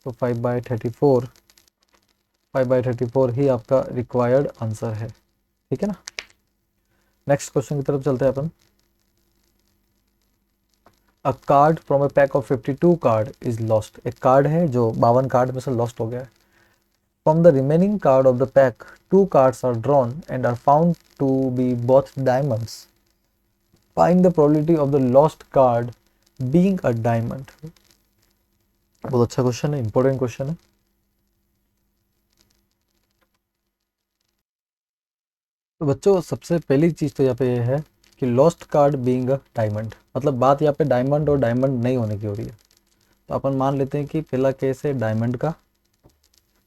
तो 5/34, 5/34 ही आपका रिक्वायर्ड आंसर है। ठीक है ना। नेक्स्ट क्वेश्चन की तरफ चलते हैं अपन। A card from a pack of 52 card is lost. एक कार्ड है जो 52 कार्ड में से लॉस्ट हो गया है। From the remaining card of the pack 2 cards are drawn and are found to be both diamonds. Find the probability of the lost card being a diamond. बहुत अच्छा क्वेश्चन है, इंपॉर्टेंट क्वेश्चन है। तो बच्चों सबसे पहली चीज़ तो यहाँ पे ये है कि lost card being a diamond, मतलब बात यहाँ पे डायमंड और डायमंड नहीं होने की हो रही है। तो अपन मान लेते हैं कि पहला केस है डायमंड का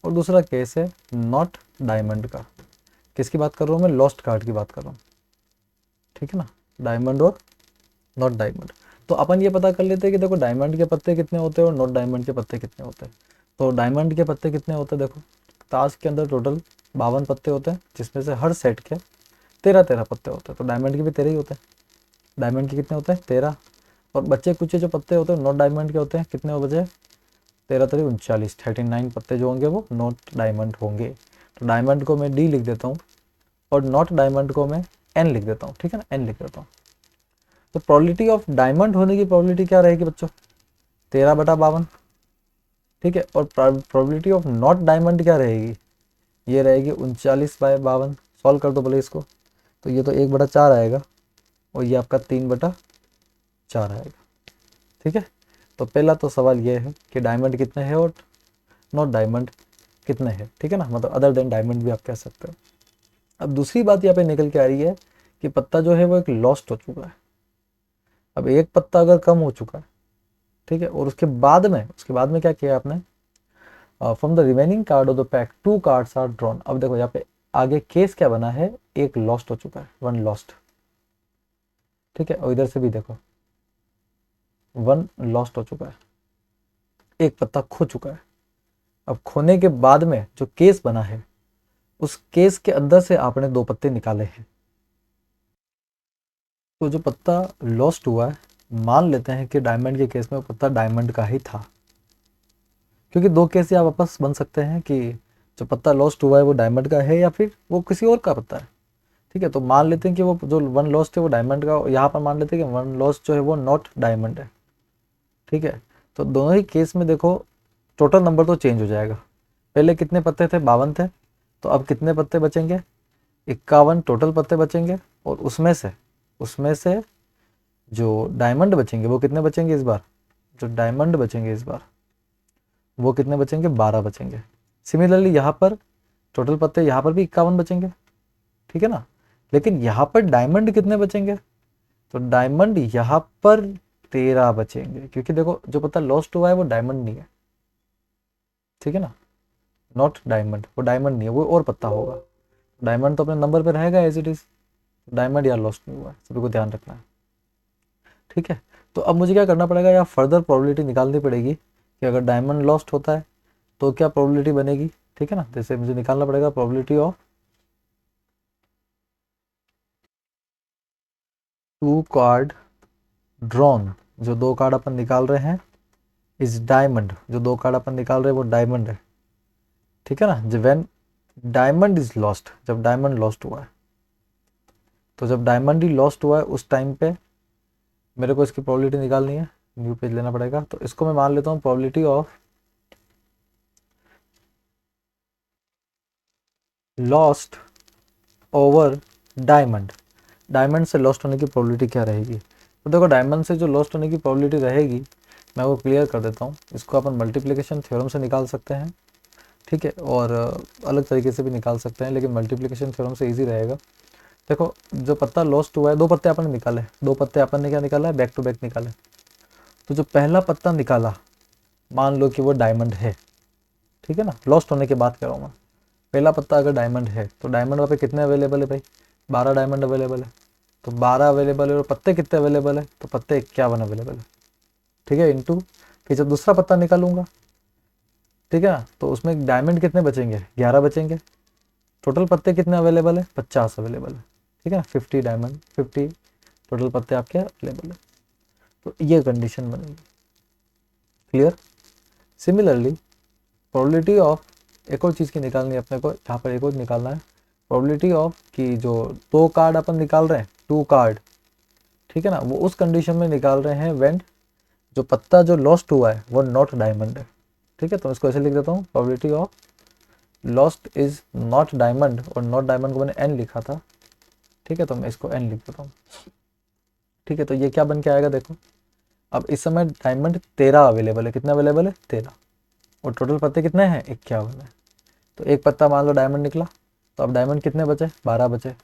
और दूसरा केस है नॉट डायमंड का। किसकी बात कर रहा हूँ मैं? लॉस्ट कार्ड की बात कर रहा हूँ। ठीक है ना, डायमंड और नॉट डायमंड। तो अपन ये पता कर लेते हैं कि देखो डायमंड के पत्ते कितने होते हैं और नॉट डायमंड के पत्ते कितने होते हैं। तो डायमंड के पत्ते कितने होते हैं? देखो, ताश के अंदर टोटल 52 पत्ते होते हैं, जिसमें से हर सेट के 13 पत्ते होते हैं। तो डायमंड के भी 13 ही होते हैं। डायमंड के कितने होते हैं? 13। और बच्चे कुछ जो पत्ते होते हैं नॉट डायमंड के होते हैं, कितने हो बचे? 13 3 39, 39 पत्ते जो होंगे वो नॉट डायमंड होंगे। तो डायमंड को मैं डी लिख देता हूँ और नॉट डायमंड को मैं एन लिख देता हूँ। ठीक है ना, एन लिख देता हूँ। तो प्रोबेबिलिटी ऑफ डायमंड होने की प्रोबेबिलिटी क्या रहेगी बच्चों? 13/52। ठीक है, और प्रोबेबिलिटी ऑफ नॉट डायमंड क्या रहेगी? ये रहेगी 39/52। सॉल्व कर दो भले इसको। तो ये तो 1/4 आएगा और ये आपका 3/4 आएगा। ठीक है, तो पहला तो सवाल ये है कि डायमंड कितने हैं और नॉट डायमंड कितने हैं। ठीक है ना, मतलब अदर देन डायमंड भी आप कह सकते हो। अब दूसरी बात यहाँ पे निकल के आ रही है कि पत्ता जो है वो एक लॉस्ट हो चुका है। अब एक पत्ता अगर कम हो चुका है, ठीक है, और उसके बाद में क्या किया आपने? From the remaining card of the pack 2 cards are drawn. अब देखो यहाँ पे आगे केस क्या बना है? एक लॉस्ट हो चुका है, 1 लॉस्ट। ठीक है, और इधर से भी देखो 1 लॉस्ट हो चुका है, एक पत्ता खो चुका है। अब खोने के बाद में जो केस बना है उस केस के अंदर से आपने 2 पत्ते निकाले हैं। तो जो पत्ता लॉस्ट हुआ है, मान लेते हैं कि डायमंड के केस में वो पत्ता डायमंड का ही था, क्योंकि 2 केस ही आप वापस बन सकते हैं कि जो पत्ता लॉस्ट हुआ है वो डायमंड का है या फिर वो किसी और का पत्ता है। ठीक है, तो मान लेते हैं कि वो जो 1 लॉस्ट है वो डायमंड का, यहाँ पर मान लेते हैं कि 1 लॉस्ट जो है वो नॉट डायमंड है। ठीक है, तो दोनों ही केस में देखो टोटल नंबर तो चेंज हो जाएगा। पहले कितने पत्ते थे? 52 थे। तो अब कितने पत्ते बचेंगे? 51 टोटल पत्ते बचेंगे। और उसमें से जो डायमंड बचेंगे वो कितने बचेंगे इस बार? जो डायमंड बचेंगे इस बार वो कितने बचेंगे? 12 बचेंगे। सिमिलरली यहाँ पर टोटल पत्ते यहाँ पर भी 51 बचेंगे। ठीक है ना, लेकिन यहाँ पर डायमंड कितने बचेंगे? तो डायमंड यहाँ पर 13 बचेंगे, क्योंकि देखो जो पत्ता लॉस्ट हुआ है वो डायमंड नहीं है। ठीक है ना, नॉट डायमंड, वो डायमंड नहीं है, वो और पत्ता होगा। डायमंड तो अपने नंबर पे रहेगा एज इट इज, डायमंड यहाँ लॉस्ट नहीं हुआ है, सभी को ध्यान रखना है। ठीक है, तो अब मुझे क्या करना पड़ेगा? या फर्दर प्रोबेबिलिटी निकालनी पड़ेगी कि अगर डायमंड लॉस्ट होता है तो क्या प्रोबेबिलिटी बनेगी। ठीक है ना, जैसे मुझे निकालना पड़ेगा प्रोबेबिलिटी ऑफ 2 कार्ड ड्रॉन। जो 2 कार्ड अपन निकाल रहे हैं इज डायमंड, जो 2 कार्ड अपन निकाल रहे हैं वो डायमंड है। ठीक है ना, जब व्हेन डायमंड इज लॉस्ट, जब डायमंड लॉस्ट हुआ है, तो जब डायमंड ही लॉस्ट हुआ है उस टाइम पे मेरे को इसकी प्रोबेबिलिटी निकालनी है। न्यू पेज लेना पड़ेगा। तो इसको मैं मान लेता हूँ probability of lost over diamond. Diamond से लॉस्ट होने की प्रोबेबिलिटी क्या रहेगी? तो देखो डायमंड से जो लॉस्ट होने की प्रोबेबिलिटी रहेगी मैं वो क्लियर कर देता हूँ। इसको अपन मल्टीप्लिकेशन थ्योरम से निकाल सकते हैं। ठीक है, और अलग तरीके से भी निकाल सकते हैं, लेकिन मल्टीप्लिकेशन थ्योरम से ईजी रहेगा। देखो जो पत्ता लॉस्ट हुआ है, 2 पत्ते अपन ने निकाले, 2 पत्ते अपन ने क्या निकाला है, बैक टू बैक निकाले। तो जो पहला पत्ता निकाला, मान लो कि वो डायमंड है, ठीक है ना, लॉस्ट होने की बात कर रहा हूँ मैं। पहला पत्ता अगर डायमंड है तो डायमंड वहाँ पे कितने अवेलेबल है भाई, 12 डायमंड अवेलेबल है। तो 12 अवेलेबल है और पत्ते कितने अवेलेबल है, तो पत्ते 51 अवेलेबल है, ठीक है, इंटू। फिर जब दूसरा पत्ता निकालूंगा, ठीक है ना, तो उसमें डायमंड कितने बचेंगे, 11 बचेंगे। टोटल पत्ते कितने अवेलेबल है, 50 अवेलेबल है, ठीक है ना, 50 डायमंड, 50 टोटल पत्ते आपके अवेलेबल है। तो ये कंडीशन बनेगी। क्लियर। सिमिलरली प्रोबेबिलिटी ऑफ, एक और चीज़ की निकालनी है अपने को, यहाँ पर एक और निकालना है प्रोबेबिलिटी ऑफ कि जो 2 कार्ड अपन निकाल रहे हैं, 2 कार्ड, ठीक है ना, वो उस कंडीशन में निकाल रहे हैं व्हेन जो पत्ता जो लॉस्ट हुआ है वो नॉट डायमंड है, ठीक है। तो इसको ऐसे लिख देता हूँ, probability of lost is not diamond, और नॉट डायमंड को मैंने एन लिखा था, ठीक है, तो मैं इसको एन लिख देता हूँ, ठीक है। तो ये क्या बन के आएगा, देखो अब इस समय डायमंड 13 अवेलेबल है, कितने अवेलेबल है, 13, और टोटल पत्ते कितने हैं, 51 है। तो एक पत्ता मान लो डायमंड निकला, तो अब डायमंड कितने बचे, 12 बचे,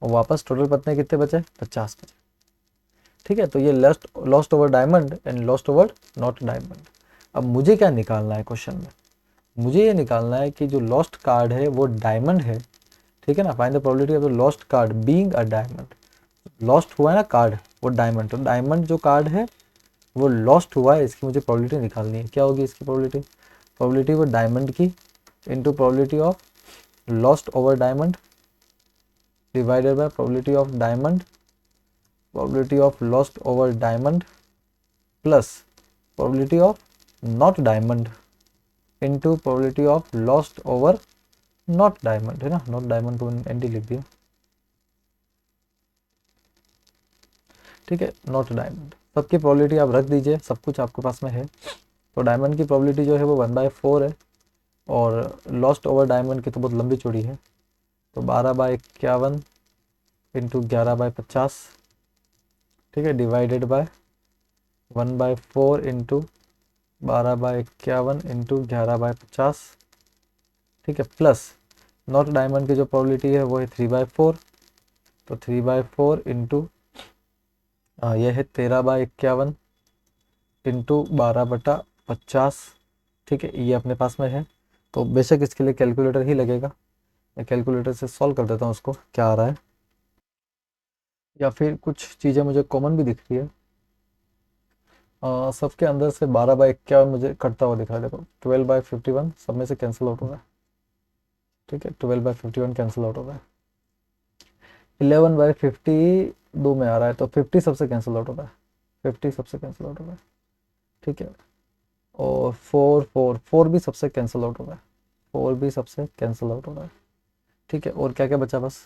और वापस टोटल पत्ते कितने बचे, 50 बचे, ठीक है। तो ये lost over diamond and lost over not diamond. अब मुझे क्या निकालना है क्वेश्चन में, मुझे ये निकालना है कि जो लॉस्ट कार्ड है वो डायमंड है, ठीक है ना। Find the probability of the lost card being a diamond. Lost हुआ है ना कार्ड, वो डायमंड, तो डायमंड जो कार्ड है वो लॉस्ट हुआ है, इसकी मुझे प्रोबेबिलिटी निकालनी है। क्या होगी इसकी प्रोबेबिलिटी, प्रोबेबिलिटी वो डायमंड की into probability of lost over diamond divided by probability of diamond, probability of lost over diamond plus probability of not diamond into probability of lost over not diamond, है ना, not diamond को ND लिख दिया, ठीक है, not diamond. सबकी probability आप रख दीजिए, सब कुछ आपके पास में है। तो डायमंड की प्रोबेबिलिटी जो है वो 1/4 है, और लॉस्ट ओवर डायमंड की तो बहुत लंबी चौड़ी है, तो 12/51 इंटू 11/50, ठीक है, डिवाइडेड बाय 1/4 इंटू 12/51 इंटू 11/50, ठीक है, प्लस नॉट डायमंड की जो प्रोबेबिलिटी है वो है 3/4, तो 3/4 इंटू ये है 13/51 इंटू 12/50, ठीक है, ये अपने पास में है। तो बेशक इसके लिए कैलकुलेटर ही लगेगा, मैं कैलकुलेटर से सॉल्व कर देता हूँ उसको, क्या आ रहा है, या फिर कुछ चीज़ें मुझे कॉमन भी दिख रही है। सबके अंदर से 12/51 मुझे कटता हुआ दिख रहा है, देखो 12/51 सब में से कैंसिल आउट हो रहा है, ठीक है, 12/51 कैंसिल आउट हो रहा है। 11/50 दो में आ रहा है, तो 50 सबसे कैंसिल आउट हो रहा है, 50 सबसे कैंसिल आउट हो रहा है, ठीक है। और 4 भी सबसे कैंसिल आउट हो रहा है, 4 भी सबसे कैंसिल आउट हो रहा है, ठीक है। और क्या क्या बचा बस,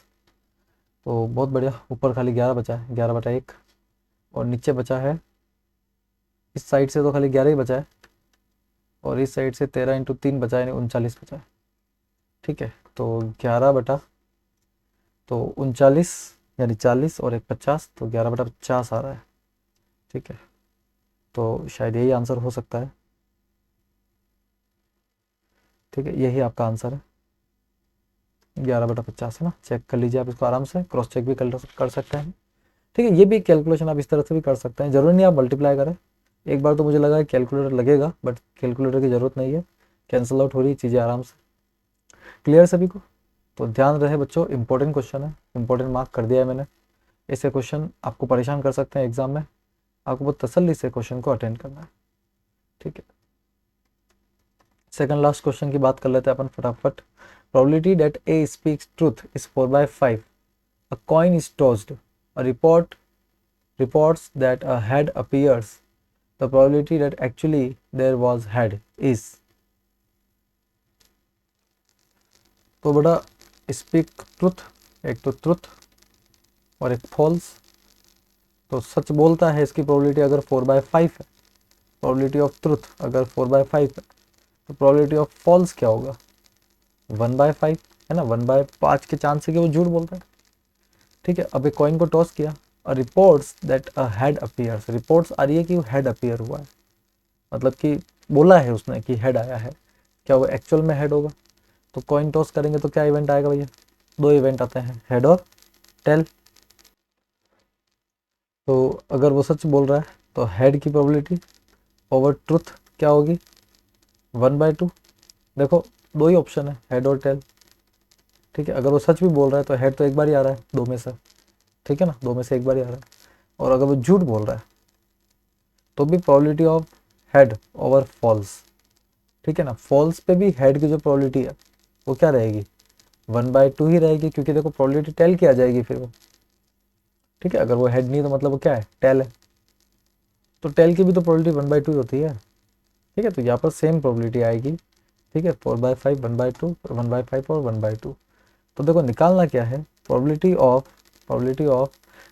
तो बहुत बढ़िया, ऊपर खाली 11 बचा है, 11/1, और नीचे बचा है, इस साइड से तो खाली 11 ही बचा है, और इस साइड से 13 इंटू 3 बचा है, 39 बचा है, ठीक है। तो 11 तो 39 यानी 40 और एक 50, तो 11/50 आ रहा है, ठीक है। तो शायद यही आंसर हो सकता है, ठीक है, यही आपका आंसर है, 11/50 है ना। चेक कर लीजिए आप इसको आराम से, क्रॉस चेक भी कर सकते हैं, ठीक है। ये भी कैलकुलेशन आप इस तरह से भी कर सकते हैं, जरूरी नहीं आप मल्टीप्लाई करें। एक बार तो मुझे लगा है कैलकुलेटर लगेगा, बट कैलकुलेटर की ज़रूरत नहीं है, कैंसिल आउट हो रही चीज़ें आराम से। क्लियर सभी को। तो ध्यान रहे बच्चों, इंपॉर्टेंट क्वेश्चन है, इंपॉर्टेंट मार्क कर दिया है मैंने। ऐसे क्वेश्चन आपको परेशान कर सकते हैं एग्जाम में, आपको बहुत तसल्ली से क्वेश्चन को अटेंड करना है, ठीक है। सेकंड लास्ट क्वेश्चन की बात कर लेते हैं अपन फटाफट। Probability that A speaks truth is 4/5, a coin is tossed, a reports that a head appears, the probability that actually there was head is। तो बड़ा स्पीक ट्रुथ, एक तो ट्रुथ और एक फॉल्स। तो सच बोलता है, इसकी प्रोबेबिलिटी अगर 4/5 है, प्रोबेबिलिटी ऑफ ट्रुथ अगर 4/5 है, तो प्रोबेबिलिटी ऑफ फॉल्स क्या होगा, 1/5 है ना, 1/5 के चांस है कि वो झूठ बोलता है, ठीक है। अब एक कॉइन को टॉस किया, reports that a head appears, reports आ रही है कि वो हेड अपीयर हुआ है, मतलब कि बोला है उसने कि हेड आया है, क्या वो एक्चुअल में हेड होगा। तो कॉइन टॉस करेंगे तो क्या इवेंट आएगा भैया, 2 इवेंट आते हैं, हेड और टेल। तो अगर वो सच बोल रहा है तो हेड की प्रोबेबिलिटी ओवर ट्रुथ क्या होगी, 1/2। देखो दो ही ऑप्शन है, हेड और टेल। ठीक है, अगर वो सच भी बोल रहा है तो हेड तो एक बार ही आ रहा है दो में से, ठीक है ना, दो में से एक बार ही आ रहा है। और अगर वो झूठ बोल रहा है तो भी probability of head over falls, ठीक है ना, फॉल्स पे भी हेड की जो प्रोबेबिलिटी है वो क्या रहेगी, 1/2 ही रहेगी, क्योंकि देखो प्रोबेबिलिटी टेल की आ जाएगी फिर वो। ठीक है, अगर वो हेड नहीं तो मतलब वो क्या है, टेल है। तो टेल की भी तो प्रोबेबिलिटी 1/2 ही होती है। ठीक है, तो यहाँ पर सेम प्रोबेबिलिटी आएगी। ठीक है, 4/5, 1/2, 1/5 और 1/2। तो देखो निकालना क्या है, probability of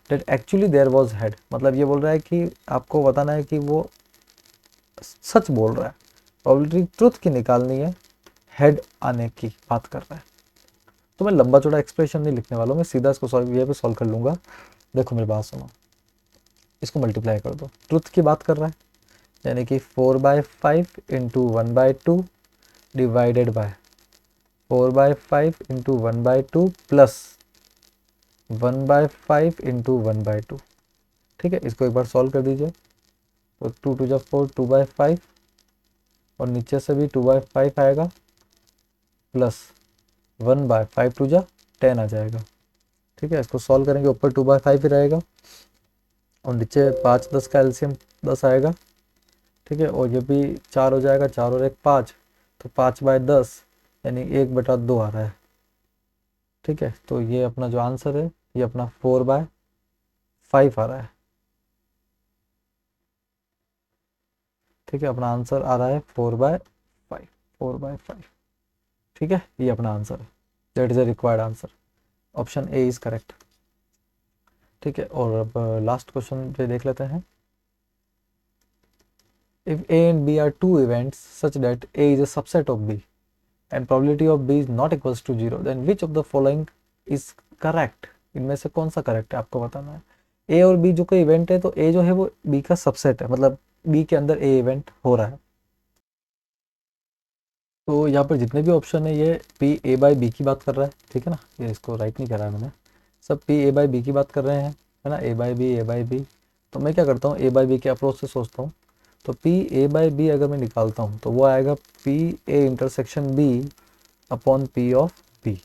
that actually there was head, मतलब ये बोल रहा है कि आपको बताना है कि वो सच बोल रहा है। प्रोबेबिलिटी ट्रुथ की निकालनी है, हेड आने की बात कर रहा है। तो मैं लंबा चौड़ा एक्सप्रेशन नहीं लिखने वाला हूँ, मैं सीधा इसको सॉल्व ये पे सॉल्व कर लूँगा। देखो मेरी बात सुनो, इसको मल्टीप्लाई कर दो, ट्रुथ की बात कर रहा है, यानी कि 4/5 into 1/2 divided by 4/5 into 1/2 plus 1/5 into 1/2। ठीक है, इसको एक बार सॉल्व कर दीजिए। तो 2 × 4 2/5 और नीचे से भी 2/5 आएगा प्लस 1/5 2 × 10 आ जाएगा। ठीक है, इसको सॉल्व करेंगे, ऊपर 2/5 ही रहेगा और नीचे 5 10 का एलसीएम 10 आएगा। ठीक है, और ये भी 4 हो जाएगा, 4 और 1 5, तो 5/10 यानी 1/2 आ रहा है। ठीक है, तो ये अपना जो आंसर है ये अपना 4/5 आ रहा है। ठीक है, अपना आंसर आ रहा है 4/5, 4/5। ठीक है, ये अपना आंसर है, that is a required answer, option A is correct. ठीक है, और अब लास्ट क्वेश्चन पे देख लेते हैं। If A and B are two events such that A is a subset of B and probability of b is not equals to 0, then which of the following is correct? इनमें से कौन सा correct है आपको बताना है। ए और B जो कोई इवेंट है तो ए जो है वो बी का सबसेट है, मतलब बी के अंदर ए इवेंट हो रहा है। तो यहाँ पर जितने भी ऑप्शन है ये पी ए बाई बी की बात कर रहा है, ठीक है ना, ये इसको राइट नहीं करा है मैंने, सब पी ए बाई बी की बात कर रहे हैं, है ना, A by B A by B. तो मैं क्या करता हूँ, ए बाई बी के अप्रोच से सोचता हूँ। तो पी ए बाई बी अगर मैं निकालता हूँ तो वो आएगा P A intersection B upon P of B.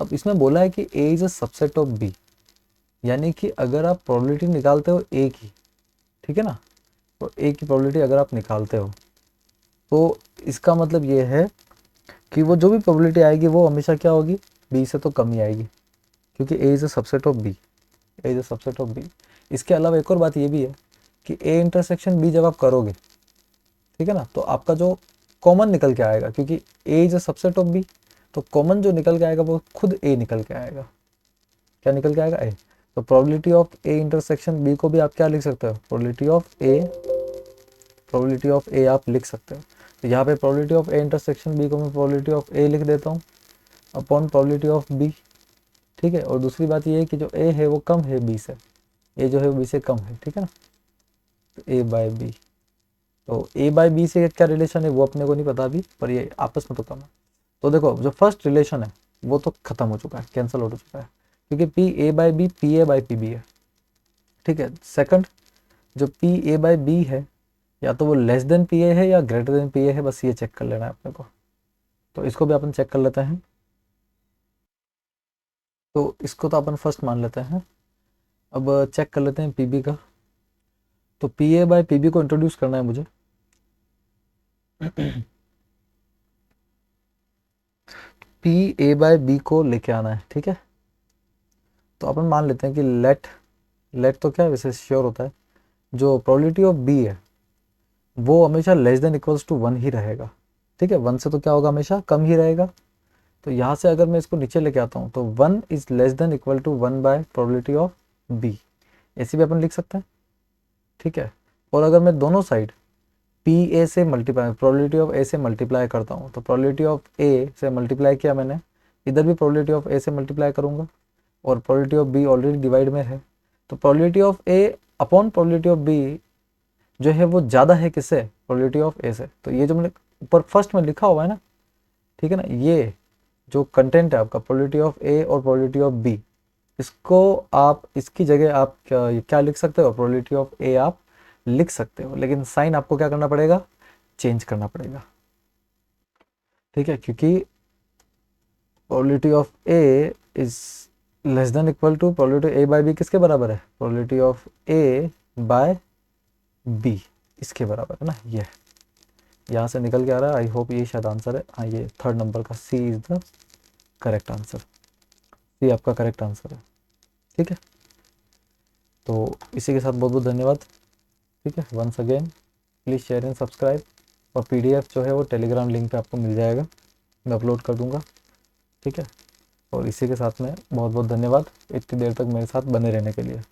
अब इसमें बोला है कि A is a subset of B, यानी कि अगर आप प्रोबेबिलिटी निकालते हो ए की, ठीक है ना, तो ए की प्रोबेबिलिटी अगर आप निकालते हो तो इसका मतलब ये है कि वो जो भी प्रोबेबिलिटी आएगी वो हमेशा क्या होगी, बी से तो कम ही आएगी, क्योंकि A is a subset of B, A is a subset of B. इसके अलावा एक और बात ये भी है कि ए इंटरसेक्शन बी जब आप करोगे, ठीक है ना, तो आपका जो कॉमन निकल के आएगा, क्योंकि A is a subset of B, तो कॉमन जो निकल के आएगा वो खुद ए निकल के आएगा। क्या निकल के आएगा, ए। तो probability of A intersection B को भी आप क्या लिख सकते हो, probability of A, probability of A आप लिख सकते हो। तो यहाँ पे probability of A intersection B को मैं प्रोबेबिलिटी ऑफ ए लिख देता हूँ अपॉन प्रोबेबिलिटी ऑफ बी। ठीक है, और दूसरी बात ये है कि जो ए है वो कम है बी से, ए जो है वो बी से कम है, ठीक है ना, तो ए बाय बी। तो ए बाय बी से क्या रिलेशन है वो अपने को नहीं पता अभी, पर ये आपस में तो कम है। तो देखो जो फर्स्ट रिलेशन है वो तो खत्म हो चुका है, कैंसिल हो चुका है, क्योंकि P A by B P A by P B है। ठीक है, सेकंड जो पी ए बाई बी है या तो वो लेस देन पी ए है या ग्रेटर देन पी ए है, बस ये चेक कर लेना है अपने को। तो इसको भी अपन चेक कर लेते हैं। तो इसको तो अपन फर्स्ट मान लेते हैं, अब चेक कर लेते हैं पी बी का। तो P A by P B को इंट्रोड्यूस करना है मुझे। पी ए बाई बी को लेके आना है, ठीक है। तो अपन मान लेते हैं कि लेट तो क्या है, वैसे श्योर होता है, जो प्रोबेबिलिटी ऑफ बी है वो हमेशा लेस देन इक्वल्स टू 1 ही रहेगा। ठीक है, 1 से तो क्या होगा, हमेशा कम ही रहेगा। तो यहाँ से अगर मैं इसको नीचे लेके आता हूँ तो 1 is less than equal to 1 by probability of B, ऐसे भी अपन लिख सकते हैं। ठीक है, और अगर मैं दोनों साइड पी ए से मल्टीप्लाई, प्रोबेबिलिटी ऑफ ए से मल्टीप्लाई करता हूँ, तो प्रोबेबिलिटी ऑफ ए से मल्टीप्लाई किया मैंने, इधर भी प्रोबेबिलिटी ऑफ ए से मल्टीप्लाई करूँगा और probability of B already divide में है, तो probability of A upon probability of B जो है वो ज़्यादा है किससे, प्रोबेबिलिटी ऑफ ए से। तो ये जो मैंने ऊपर फर्स्ट में लिखा हुआ है ना, ठीक है ना, ये जो कंटेंट है आपका प्रोबेबिलिटी ऑफ ए और प्रोबेबिलिटी ऑफ बी, इसको आप इसकी जगह आप क्या लिख सकते हो, प्रोबेबिलिटी ऑफ ए आप लिख सकते हो, लेकिन साइन आपको क्या करना पड़ेगा, चेंज करना पड़ेगा। ठीक है, क्योंकि probability of A is less than equal to probability A by B किसके बराबर है, probability of A by B इसके बराबर है ना। ये यहाँ से निकल के आ रहा है, आई होप ये शायद आंसर है। हाँ, ये थर्ड नंबर का सी इज द करेक्ट आंसर, सी आपका करेक्ट आंसर है। ठीक है, तो इसी के साथ बहुत बहुत धन्यवाद। ठीक है, once again please share and subscribe, और पीडीएफ जो है वो टेलीग्राम लिंक पे आपको मिल जाएगा, मैं अपलोड कर दूंगा। ठीक है, और इसी के साथ में बहुत बहुत धन्यवाद इतनी देर तक मेरे साथ बने रहने के लिए।